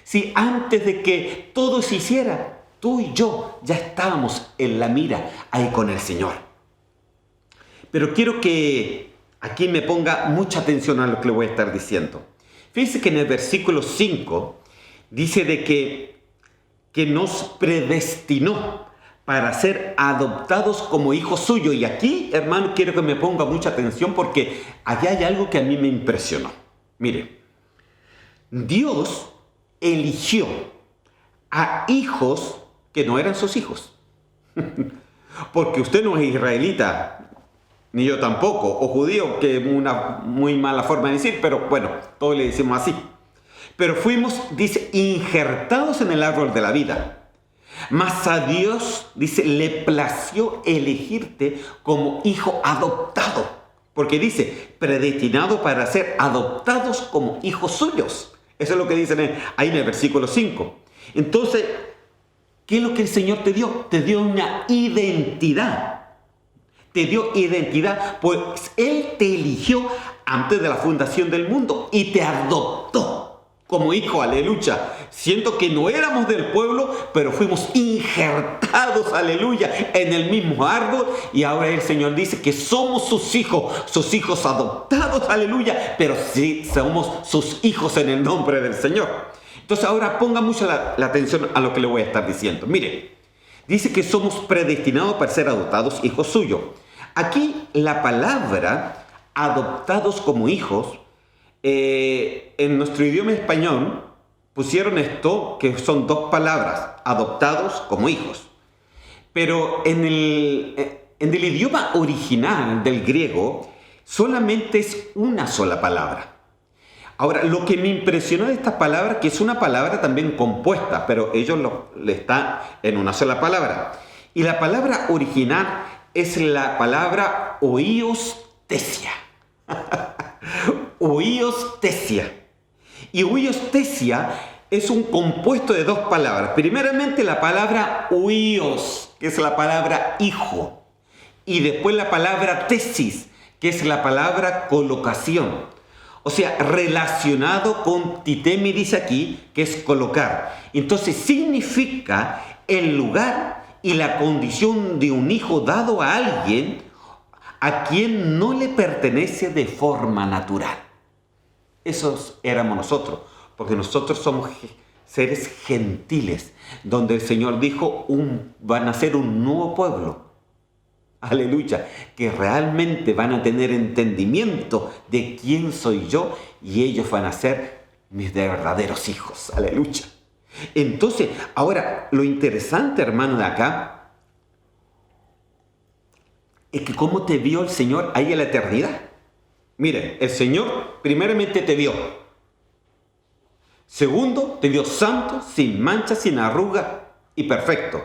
Si antes de que todo se hiciera, tú y yo ya estábamos en la mira ahí con el Señor. Pero quiero que aquí me ponga mucha atención a lo que le voy a estar diciendo. Fíjense que en el versículo 5 dice de que nos predestinó para ser adoptados como hijos suyos. Y aquí, hermano, quiero que me ponga mucha atención porque allá hay algo que a mí me impresionó. Mire, Dios eligió a hijos que no eran sus hijos. Porque usted no es israelita, ni yo tampoco, o judío, que es una muy mala forma de decir, pero bueno, todos le decimos así. Pero fuimos, dice, injertados en el árbol de la vida. Mas a Dios, dice, le plació elegirte como hijo adoptado. Porque dice, predestinado para ser adoptados como hijos suyos. Eso es lo que dicen ahí en el versículo 5. Entonces, ¿qué es lo que el Señor te dio? Te dio una identidad. Te dio identidad, pues Él te eligió antes de la fundación del mundo y te adoptó como hijo, aleluya. Siento que no éramos del pueblo, pero fuimos injertados, aleluya, en el mismo árbol. Y ahora el Señor dice que somos sus hijos adoptados, aleluya, pero sí somos sus hijos en el nombre del Señor. Entonces ahora ponga mucho la atención a lo que le voy a estar diciendo. Mire, dice que somos predestinados para ser adoptados hijos suyos. Aquí la palabra adoptados como hijos, en nuestro idioma español pusieron esto, que son dos palabras, adoptados como hijos. Pero en el idioma original del griego solamente es una sola palabra. Ahora, lo que me impresionó de esta palabra, que es una palabra también compuesta, pero ellos le están en una sola palabra. Y la palabra original es la palabra oiostesia. Oiostesia. Y oiostesia es un compuesto de dos palabras. Primeramente la palabra oios, que es la palabra hijo. Y después la palabra tesis, que es la palabra colocación. O sea, relacionado con titemi, dice aquí, que es colocar. Entonces significa el lugar y la condición de un hijo dado a alguien a quien no le pertenece de forma natural. Esos éramos nosotros, porque nosotros somos seres gentiles, donde el Señor dijo, van a ser un nuevo pueblo. Aleluya, que realmente van a tener entendimiento de quién soy yo y ellos van a ser mis verdaderos hijos. Aleluya. Entonces, ahora, lo interesante, hermano, de acá, es que cómo te vio el Señor ahí en la eternidad. Mire, el Señor primeramente te vio. Segundo, te vio santo, sin mancha, sin arruga y perfecto.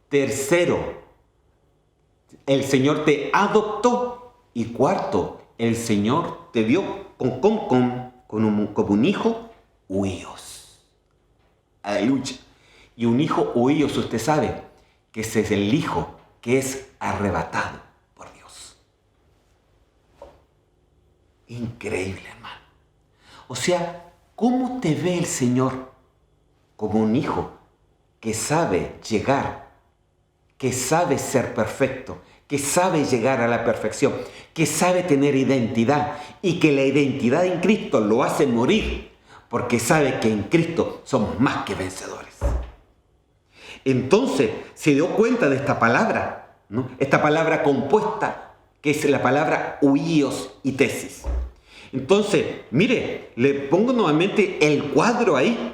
Tercero, el Señor te adoptó. Y cuarto, el Señor te vio como un hijo huíos. Aleluya. Y un hijo huíos, usted sabe que ese es el hijo que es arrebatado por Dios. Increíble, hermano. O sea, ¿cómo te ve el Señor? Como un hijo que sabe llegar, que sabe ser perfecto, que sabe llegar a la perfección, que sabe tener identidad y que la identidad en Cristo lo hace morir porque sabe que en Cristo somos más que vencedores. Entonces se dio cuenta de esta palabra ¿no? Esta palabra compuesta, que es la palabra huíos y tesis. Entonces, mire, le pongo nuevamente el cuadro ahí.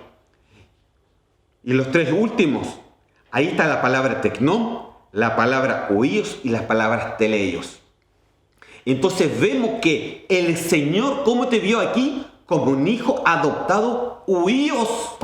Y los tres últimos, ahí está la palabra tecnón, la palabra huíos y las palabras teleios. Entonces vemos que el Señor, ¿cómo te vio aquí? Como un hijo adoptado huíos.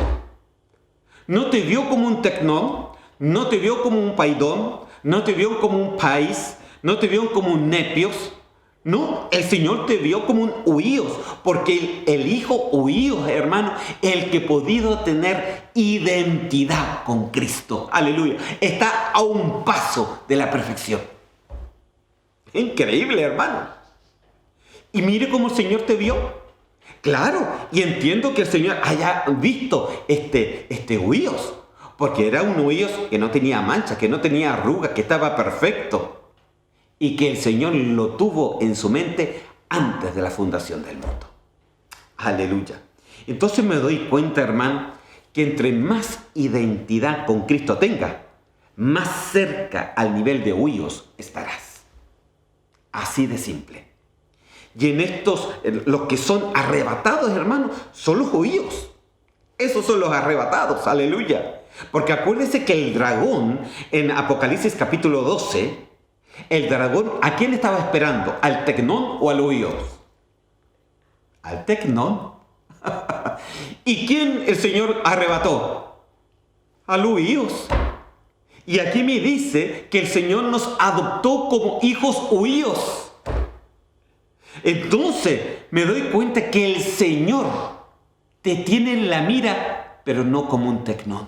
No te vio como un tecnón, no te vio como un paidón, no te vio como un país, no te vio como un nepios. No, el Señor te vio como un huíos, porque el hijo huíos, hermano, el que ha podido tener identidad con Cristo, aleluya, está a un paso de la perfección. Increíble, hermano. Y mire cómo el Señor te vio. Claro, y entiendo que el Señor haya visto este huíos, porque era un huíos que no tenía mancha, que no tenía arrugas, que estaba perfecto. Y que el Señor lo tuvo en su mente antes de la fundación del mundo. Aleluya. Entonces me doy cuenta, hermano, que entre más identidad con Cristo tenga, más cerca al nivel de huíos estarás. Así de simple. Y en estos, los que son arrebatados, hermano, son los huíos. Esos son los arrebatados, aleluya. Porque acuérdense que el dragón, en Apocalipsis capítulo 12, el dragón, ¿a quién estaba esperando? ¿Al tecnón o al huíos? Al tecnón. ¿Y quién el Señor arrebató? Al huíos. Y aquí me dice que el Señor nos adoptó como hijos huíos. Entonces me doy cuenta que el Señor te tiene en la mira, pero no como un tecnón,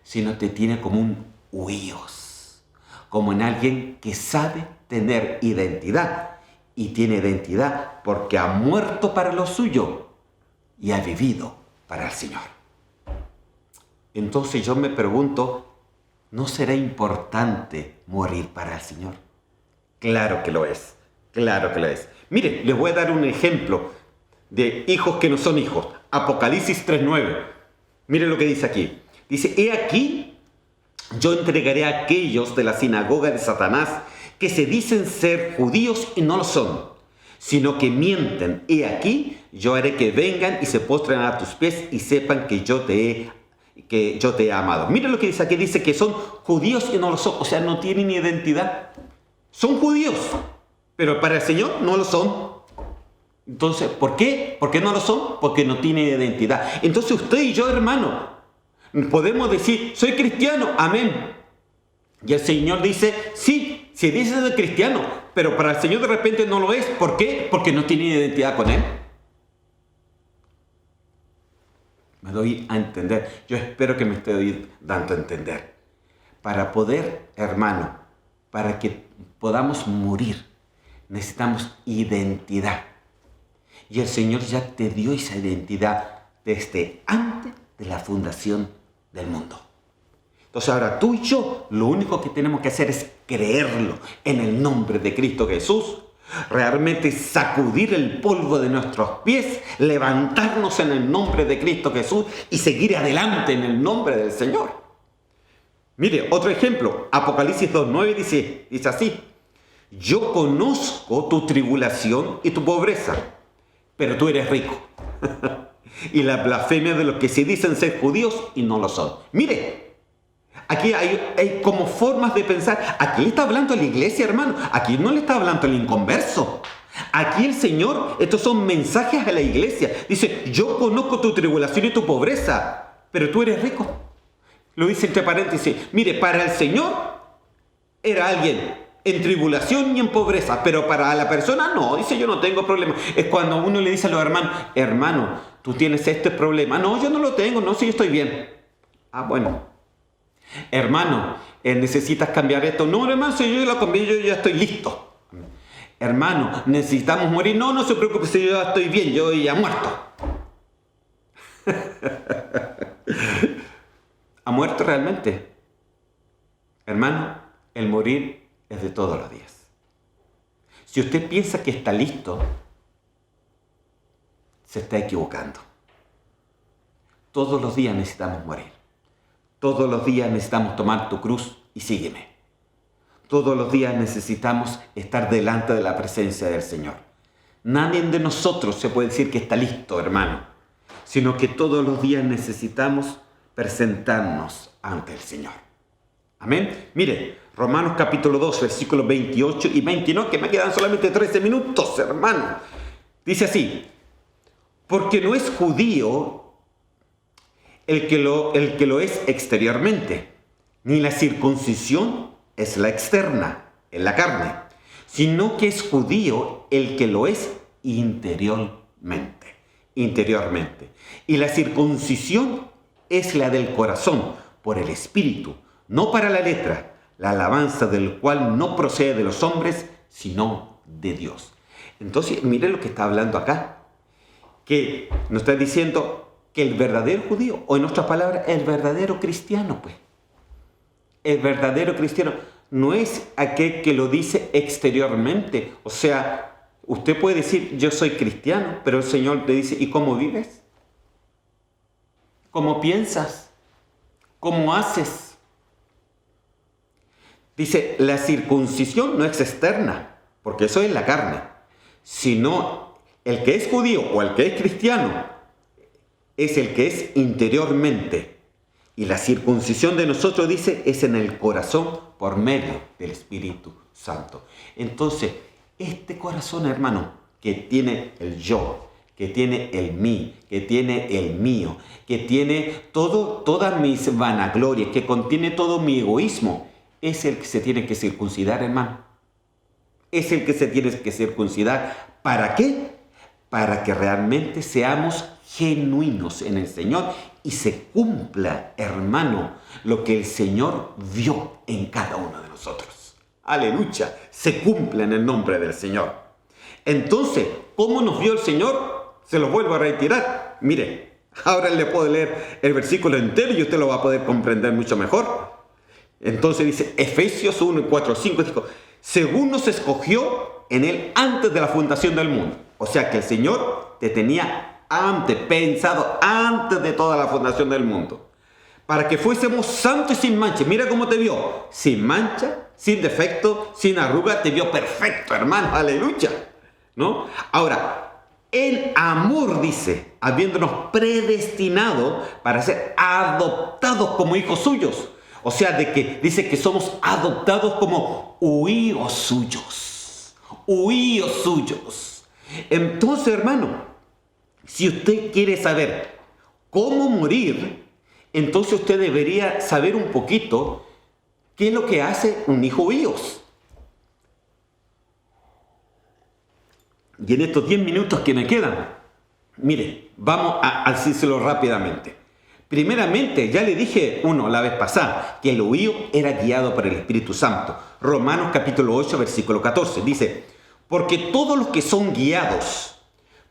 sino te tiene como un huíos, como en alguien que sabe tener identidad, y tiene identidad porque ha muerto para lo suyo y ha vivido para el Señor. Entonces yo me pregunto, ¿no será importante morir para el Señor? Claro que lo es, claro que lo es. Mire, les voy a dar un ejemplo de hijos que no son hijos. Apocalipsis 3:9. Mire lo que dice aquí. Dice, he aquí, yo entregaré a aquellos de la sinagoga de Satanás que se dicen ser judíos y no lo son, sino que mienten. He aquí, yo haré que vengan y se postren a tus pies y sepan que yo te he amado. Mire lo que dice aquí, dice que son judíos y no lo son, o sea, no tienen identidad. Son judíos, pero para el Señor no lo son. Entonces, ¿por qué? ¿Por qué no lo son? Porque no tienen identidad. Entonces usted y yo, hermano, podemos decir, soy cristiano, amén. Y el Señor dice, sí, se dice de cristiano, pero para el Señor de repente no lo es. ¿Por qué? Porque no tiene identidad con Él. Me doy a entender. Yo espero que me esté dando a entender. Para poder, hermano, para que podamos morir, necesitamos identidad. Y el Señor ya te dio esa identidad desde antes de la fundación del mundo. Entonces ahora tú y yo, lo único que tenemos que hacer es creerlo en el nombre de Cristo Jesús. Realmente sacudir el polvo de nuestros pies, levantarnos en el nombre de Cristo Jesús y seguir adelante en el nombre del Señor. Mire, otro ejemplo, Apocalipsis 2:9 dice así, yo conozco tu tribulación y tu pobreza, pero tú eres rico. Y la blasfemia de los que se dicen ser judíos y no lo son. Mire, aquí hay como formas de pensar. Aquí le está hablando a la iglesia, hermano. Aquí no le está hablando al inconverso. Aquí el Señor, estos son mensajes a la iglesia. Dice, yo conozco tu tribulación y tu pobreza, pero tú eres rico. Lo dice entre paréntesis. Mire, para el Señor era alguien en tribulación y en pobreza, pero para la persona no. Dice, yo no tengo problema. Es cuando uno le dice a los hermanos, hermano, tú tienes este problema. No, yo no lo tengo. No, sí, yo estoy bien. Ah, bueno. Hermano, necesitas cambiar esto. No, hermano, si yo lo cambié, yo ya estoy listo. Hermano, necesitamos morir. No, no se preocupe, si yo ya estoy bien, yo ya muerto. ¿Ha muerto realmente? Hermano, el morir es de todos los días. Si usted piensa que está listo, se está equivocando. Todos los días necesitamos morir. Todos los días necesitamos tomar tu cruz y sígueme. todos los días necesitamos estar delante de la presencia del Señor. Nadie de nosotros se puede decir que está listo, hermano, sino que todos los días necesitamos presentarnos ante el Señor. Amén. Mire, Romanos capítulo 2, versículos 28 y 29, que me quedan solamente 13 minutos, hermano. Dice así: porque no es judío el que lo es exteriormente, ni la circuncisión es la externa, en la carne, sino que es judío el que lo es interiormente. Y la circuncisión es la del corazón, por el espíritu, no para la letra, la alabanza del cual no procede de los hombres, sino de Dios. Entonces, mire lo que está hablando acá, que nos está diciendo que el verdadero judío, o en otras palabras, el verdadero cristiano, pues. El verdadero cristiano no es aquel que lo dice exteriormente. O sea, usted puede decir, yo soy cristiano, pero el Señor le dice, ¿y cómo vives? ¿Cómo piensas? ¿Cómo haces? Dice, la circuncisión no es externa, porque eso es la carne, sino el que es judío o el que es cristiano es el que es interiormente. Y la circuncisión de nosotros, dice, es en el corazón por medio del Espíritu Santo. Entonces, este corazón, hermano, que tiene el yo, que tiene el mí, que tiene el mío, que tiene todas mis vanaglorias, que contiene todo mi egoísmo, es el que se tiene que circuncidar, hermano. Es el que se tiene que circuncidar. ¿Para qué? Para que realmente seamos genuinos en el Señor y se cumpla, hermano, lo que el Señor vio en cada uno de nosotros. Aleluya, se cumpla en el nombre del Señor. Entonces, ¿cómo nos vio el Señor? Se los vuelvo a reiterar. Mire, ahora le puedo leer el versículo entero y usted lo va a poder comprender mucho mejor. Entonces dice, Efesios 1, 4, 5, dijo, según nos escogió en Él antes de la fundación del mundo. O sea que el Señor te tenía pensado antes de toda la fundación del mundo, para que fuésemos santos y sin mancha. Mira cómo te vio, sin mancha, sin defecto, sin arruga, te vio perfecto, hermano, aleluya, ¿no? Ahora, el amor, dice, habiéndonos predestinado para ser adoptados como hijos suyos. O sea, de que dice que somos adoptados como huíos suyos. Huíos suyos. Entonces, hermano, si usted quiere saber cómo morir, entonces usted debería saber un poquito qué es lo que hace un hijo huíos. Y en estos 10 minutos que me quedan, mire, vamos a decírselo rápidamente. Primeramente, ya le dije la vez pasada, que el huío era guiado por el Espíritu Santo. Romanos capítulo 8, versículo 14, dice, porque todos los que son guiados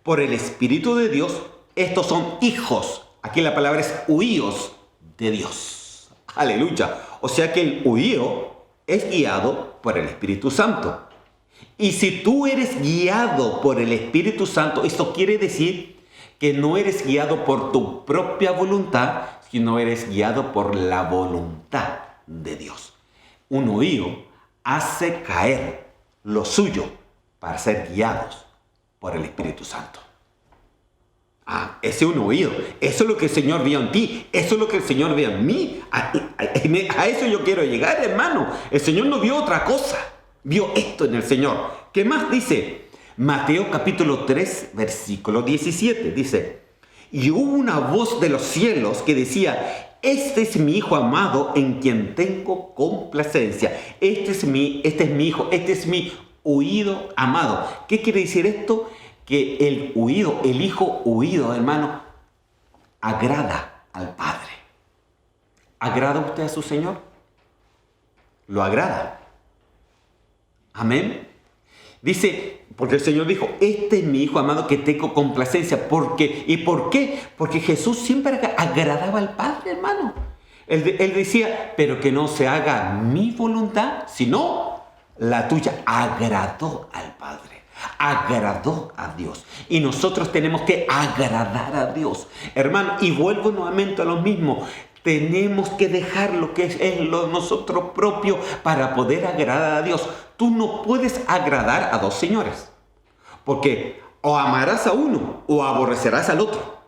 por el Espíritu de Dios, estos son hijos. Aquí la palabra es huíos de Dios. Aleluya. O sea que el huío es guiado por el Espíritu Santo. Y si tú eres guiado por el Espíritu Santo, esto quiere decir que no eres guiado por tu propia voluntad, sino eres guiado por la voluntad de Dios. Un huío hace caer lo suyo para ser guiados por el Espíritu Santo. Ese es un oído. Eso es lo que el Señor vio en ti. Eso es lo que el Señor ve en mí. A eso yo quiero llegar, hermano. El Señor no vio otra cosa. Vio esto en el Señor. ¿Qué más dice? Mateo capítulo 3, versículo 17. Dice, y hubo una voz de los cielos que decía, este es mi Hijo amado en quien tengo complacencia. Este es mi Hijo, este es mi huido amado. ¿Qué quiere decir esto? Que el Hijo huido, hermano, agrada al Padre. ¿Agrada usted a su Señor? Lo agrada. Amén. Dice, porque el Señor dijo, este es mi Hijo amado que tengo complacencia. ¿Y por qué? Porque Jesús siempre agradaba al Padre, hermano. Él decía, pero que no se haga mi voluntad, sino la tuya. Agradó al Padre. Agradó a Dios. Y nosotros tenemos que agradar a Dios. Hermano, y vuelvo nuevamente a lo mismo. Tenemos que dejar lo que es lo nosotros propio para poder agradar a Dios. Tú no puedes agradar a dos señores, porque o amarás a uno o aborrecerás al otro.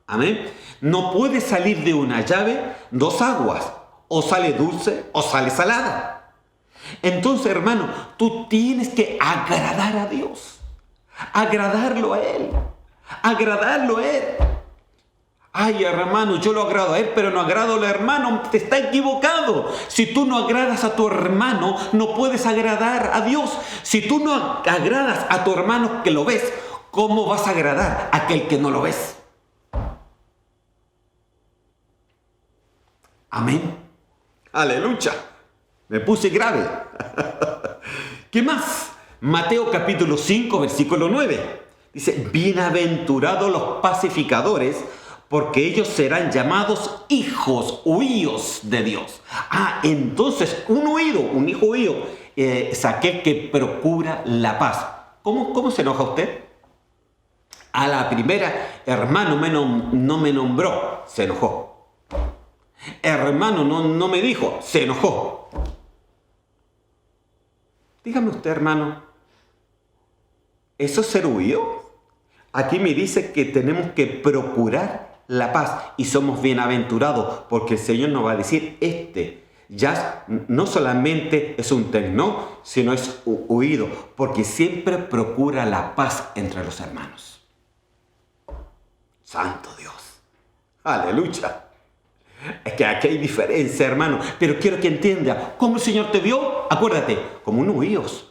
Amén. No puede salir de una llave dos aguas, o sale dulce o sale salada. Entonces, hermano, tú tienes que agradar a Dios, agradarlo a Él, agradarlo a Él. Ay, hermano, yo lo agrado a él, pero no agrado al hermano. Te está equivocado. Si tú no agradas a tu hermano, no puedes agradar a Dios. Si tú no agradas a tu hermano que lo ves, ¿cómo vas a agradar a aquel que no lo ves? Amén. Aleluya. Me puse grave. ¿Qué más? Mateo capítulo 5, versículo 9. Dice, bienaventurados los pacificadores, porque ellos serán llamados hijos, huíos de Dios. Entonces un hijo huío, es aquel que procura la paz. ¿Cómo se enoja usted? A la primera, hermano no me nombró, se enojó. Hermano no me dijo, se enojó. Dígame usted, hermano, ¿eso es ser huío? Aquí me dice que tenemos que procurar la paz y somos bienaventurados porque el Señor nos va a decir, ya no solamente es un tecnón, sino es huido, porque siempre procura la paz entre los hermanos. Santo Dios. Aleluya. Es que aquí hay diferencia, hermano, pero quiero que entienda, ¿cómo el Señor te vio? Acuérdate, como unos huíos.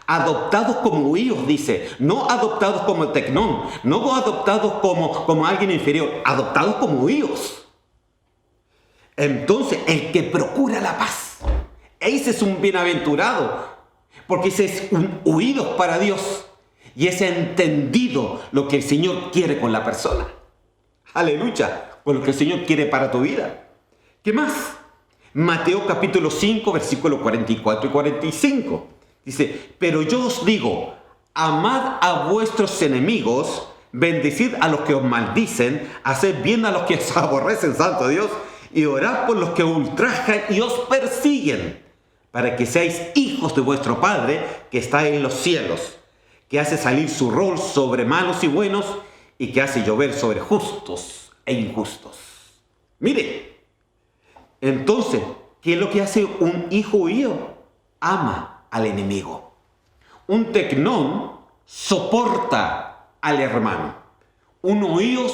Adoptados como huíos, dice, no adoptados como tecnón, no adoptados como alguien inferior, adoptados como huíos. Entonces, el que procura la paz, ese es un bienaventurado, porque ese es un huido para Dios y ese ha entendido lo que el Señor quiere con la persona. Aleluya, con lo que el Señor quiere para tu vida. ¿Qué más? Mateo capítulo 5, versículos 44 y 45. Dice, pero yo os digo, amad a vuestros enemigos, bendecid a los que os maldicen, haced bien a los que os aborrecen, santo Dios, y orad por los que ultrajan y os persiguen, para que seáis hijos de vuestro Padre que está en los cielos, que hace salir su rol sobre malos y buenos, y que hace llover sobre justos e injustos. Mire, entonces, ¿qué es lo que hace un hijo huío? Ama al enemigo. Un tecnón soporta al hermano. Un huío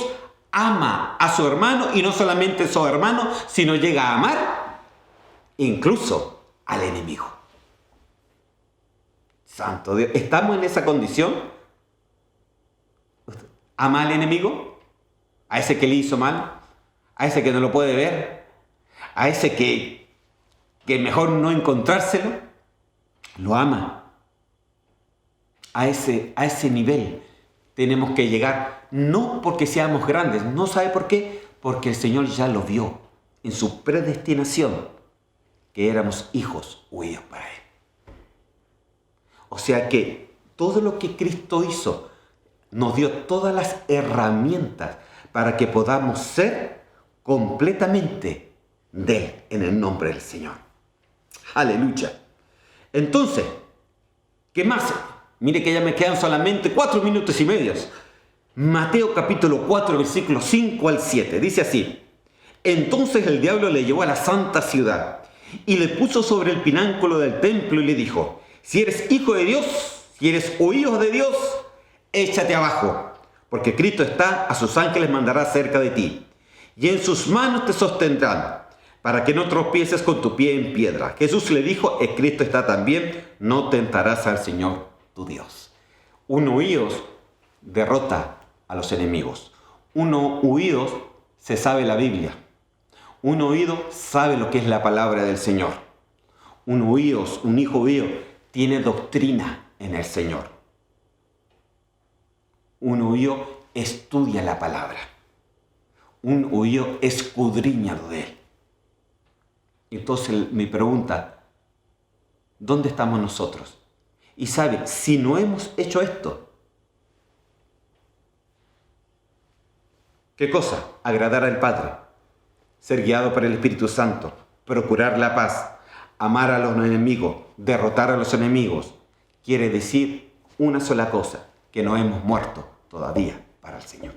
ama a su hermano y no solamente a su hermano, sino llega a amar incluso al enemigo. Santo Dios, ¿estamos en esa condición? ¿Ama al enemigo? ¿A ese que le hizo mal? ¿A ese que no lo puede ver? ¿A ese que mejor no encontrárselo? Lo ama. A ese nivel tenemos que llegar, no porque seamos grandes, no sabe por qué, porque el Señor ya lo vio en su predestinación, que éramos hijos huíos para Él. O sea que todo lo que Cristo hizo nos dio todas las herramientas para que podamos ser completamente de Él en el nombre del Señor. Aleluya. Entonces, ¿qué más? Mire que ya me quedan solamente 4 minutos y medio. Mateo capítulo 4, versículos 5 al 7. Dice así. Entonces el diablo le llevó a la santa ciudad y le puso sobre el pináculo del templo y le dijo, si eres hijo de Dios, si eres hijo de Dios, échate abajo, porque Cristo a sus ángeles mandará cerca de ti, y en sus manos te sostendrán, para que no tropieces con tu pie en piedra. Jesús le dijo, Cristo está también, no tentarás al Señor tu Dios. Un huío derrota a los enemigos. Un huío se sabe la Biblia. Un huío sabe lo que es la palabra del Señor. Un hijo huío, tiene doctrina en el Señor. Un huío estudia la palabra. Un huío escudriña lo de Él. Entonces mi pregunta, ¿dónde estamos nosotros? Y sabe, si no hemos hecho esto, ¿qué cosa? Agradar al Padre. ser guiado por el Espíritu Santo, procurar la paz, amar a los enemigos, derrotar a los enemigos, quiere decir una sola cosa, que no hemos muerto todavía para el Señor.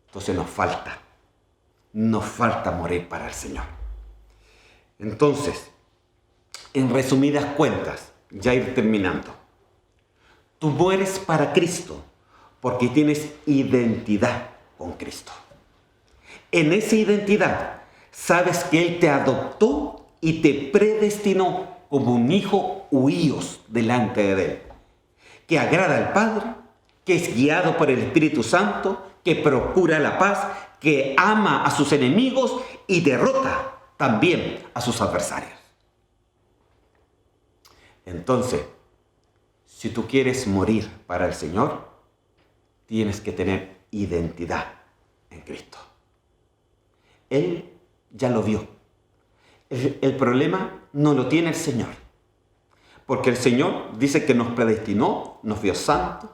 Entonces nos falta morir para el Señor. Entonces, en resumidas cuentas, ya ir terminando, tú mueres para Cristo porque tienes identidad con Cristo. En esa identidad sabes que Él te adoptó y te predestinó como un hijo o hijos delante de Él, que agrada al Padre, que es guiado por el Espíritu Santo, que procura la paz, que ama a sus enemigos y derrota también a sus adversarios. Entonces, si tú quieres morir para el Señor, tienes que tener identidad en Cristo. Él ya lo vio. El problema no lo tiene el Señor. Porque el Señor dice que nos predestinó, nos vio santos,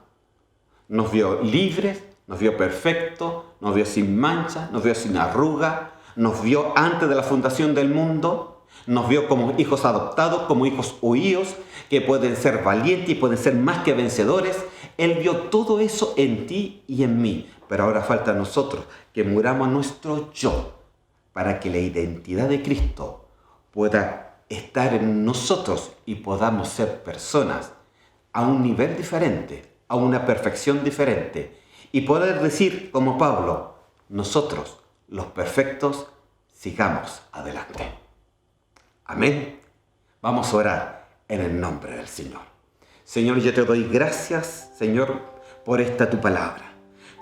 nos vio libres, nos vio perfectos, nos vio sin mancha, nos vio sin arruga, nos vio antes de la fundación del mundo, nos vio como hijos adoptados, como hijos huíos, que pueden ser valientes y pueden ser más que vencedores. Él vio todo eso en ti y en mí. Pero ahora falta a nosotros que muramos nuestro yo para que la identidad de Cristo pueda estar en nosotros y podamos ser personas a un nivel diferente, a una perfección diferente. Y poder decir, como Pablo, nosotros, los perfectos, sigamos adelante. Amén. Vamos a orar en el nombre del Señor. Señor, yo te doy gracias, Señor, por esta tu palabra.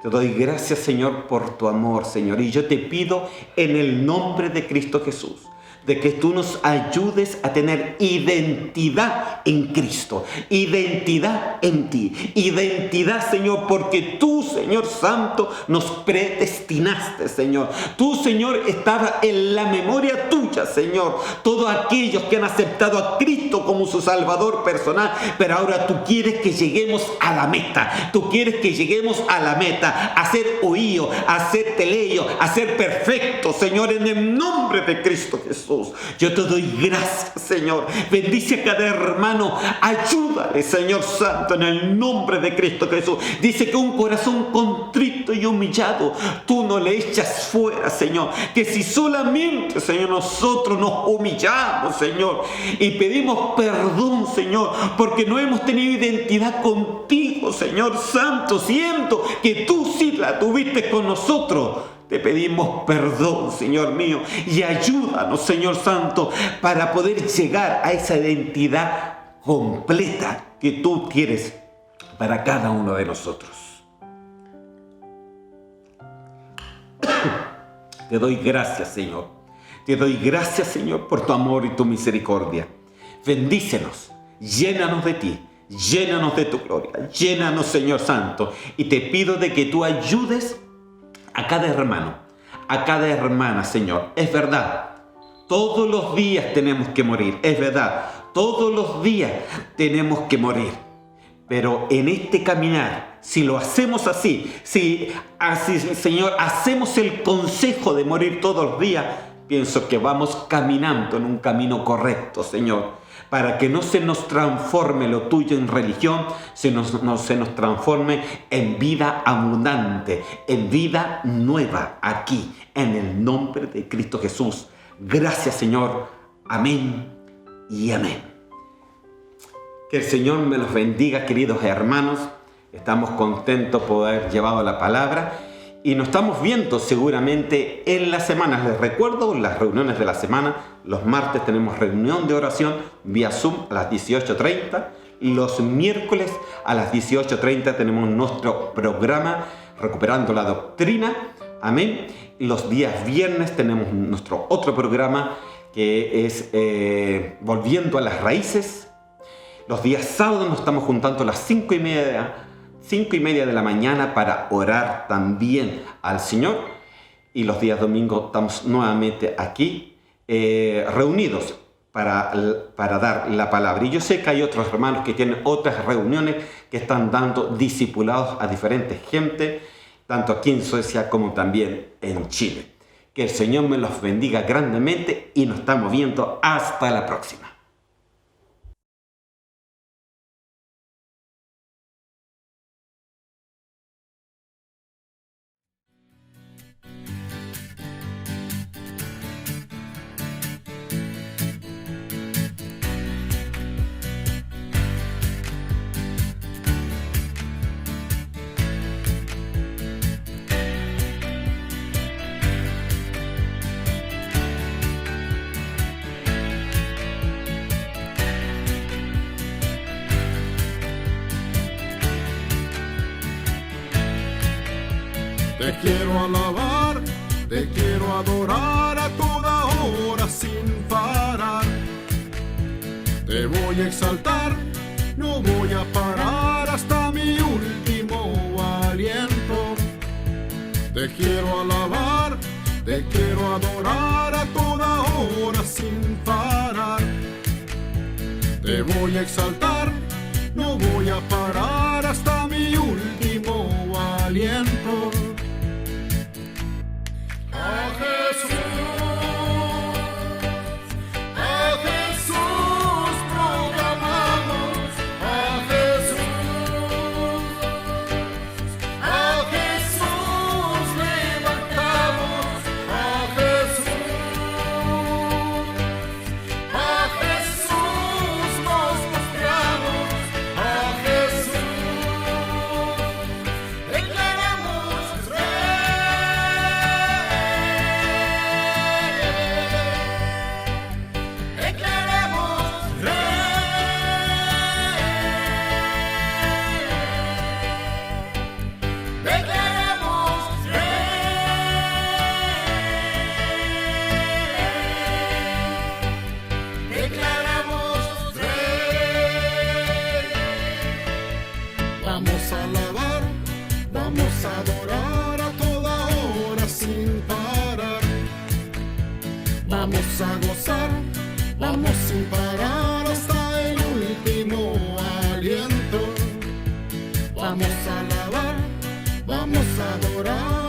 Te doy gracias, Señor, por tu amor, Señor. Y yo te pido en el nombre de Cristo Jesús, de que tú nos ayudes a tener identidad en Cristo, identidad en ti, identidad, Señor, porque tú, Señor Santo, nos predestinaste, Señor. Tú, Señor, estaba en la memoria tuya, Señor, todos aquellos que han aceptado a Cristo como su Salvador personal, pero ahora tú quieres que lleguemos a la meta, tú quieres que lleguemos a la meta, a ser oídos, a ser teleio, a ser perfectos, Señor, en el nombre de Cristo Jesús. Yo te doy gracias, Señor. Bendice a cada hermano. Ayúdale, Señor Santo, en el nombre de Cristo Jesús. Dice que un corazón contrito y humillado, tú no le echas fuera, Señor. Que si solamente, Señor, nosotros nos humillamos, Señor, y pedimos perdón, Señor, porque no hemos tenido identidad contigo, Señor Santo, siento que tú sí la tuviste con nosotros. Te pedimos perdón, Señor mío, y ayúdanos, Señor Santo, para poder llegar a esa identidad completa que tú quieres para cada uno de nosotros. Te doy gracias, Señor. Te doy gracias, Señor, por tu amor y tu misericordia. Bendícenos, llénanos de ti, llénanos de tu gloria, llénanos, Señor Santo, y te pido de que tú ayudes a cada hermano, a cada hermana, Señor. Es verdad, todos los días tenemos que morir. Es verdad, todos los días tenemos que morir. Pero en este caminar, si lo hacemos así, si así, Señor, hacemos el consejo de morir todos los días, pienso que vamos caminando en un camino correcto, Señor, para que no se nos transforme lo tuyo en religión, no se nos transforme en vida abundante, en vida nueva, aquí, en el nombre de Cristo Jesús. Gracias, Señor. Amén y amén. Que el Señor me los bendiga, queridos hermanos. Estamos contentos por haber llevado la palabra y nos estamos viendo seguramente en las semanas. Les recuerdo las reuniones de la semana. Los martes tenemos reunión de oración vía Zoom a las 18:30. Los miércoles a las 18:30 tenemos nuestro programa Recuperando la Doctrina. Amén. Los días viernes tenemos nuestro otro programa que es Volviendo a las Raíces. Los días sábados nos estamos juntando a las 5:30 de la mañana para orar también al Señor. Y los días domingos estamos nuevamente aquí reunidos para dar la palabra. Y yo sé que hay otros hermanos que tienen otras reuniones que están dando discipulados a diferentes gente, tanto aquí en Suecia como también en Chile. Que el Señor me los bendiga grandemente y nos estamos viendo hasta la próxima. Te quiero alabar, te quiero adorar a toda hora sin parar. Te voy a exaltar, no voy a parar hasta mi último aliento. Te quiero alabar, te quiero adorar a toda hora sin parar. Te voy a exaltar, no voy a parar hasta mi último aliento. A Jesús proclamamos, a Jesús levantamos, a Jesús nos mostramos, a Jesús declaramos Vamos a alabar, vamos a adorar a toda hora sin parar. Vamos a gozar, vamos sin parar hasta el último aliento. Vamos a alabar, vamos a adorar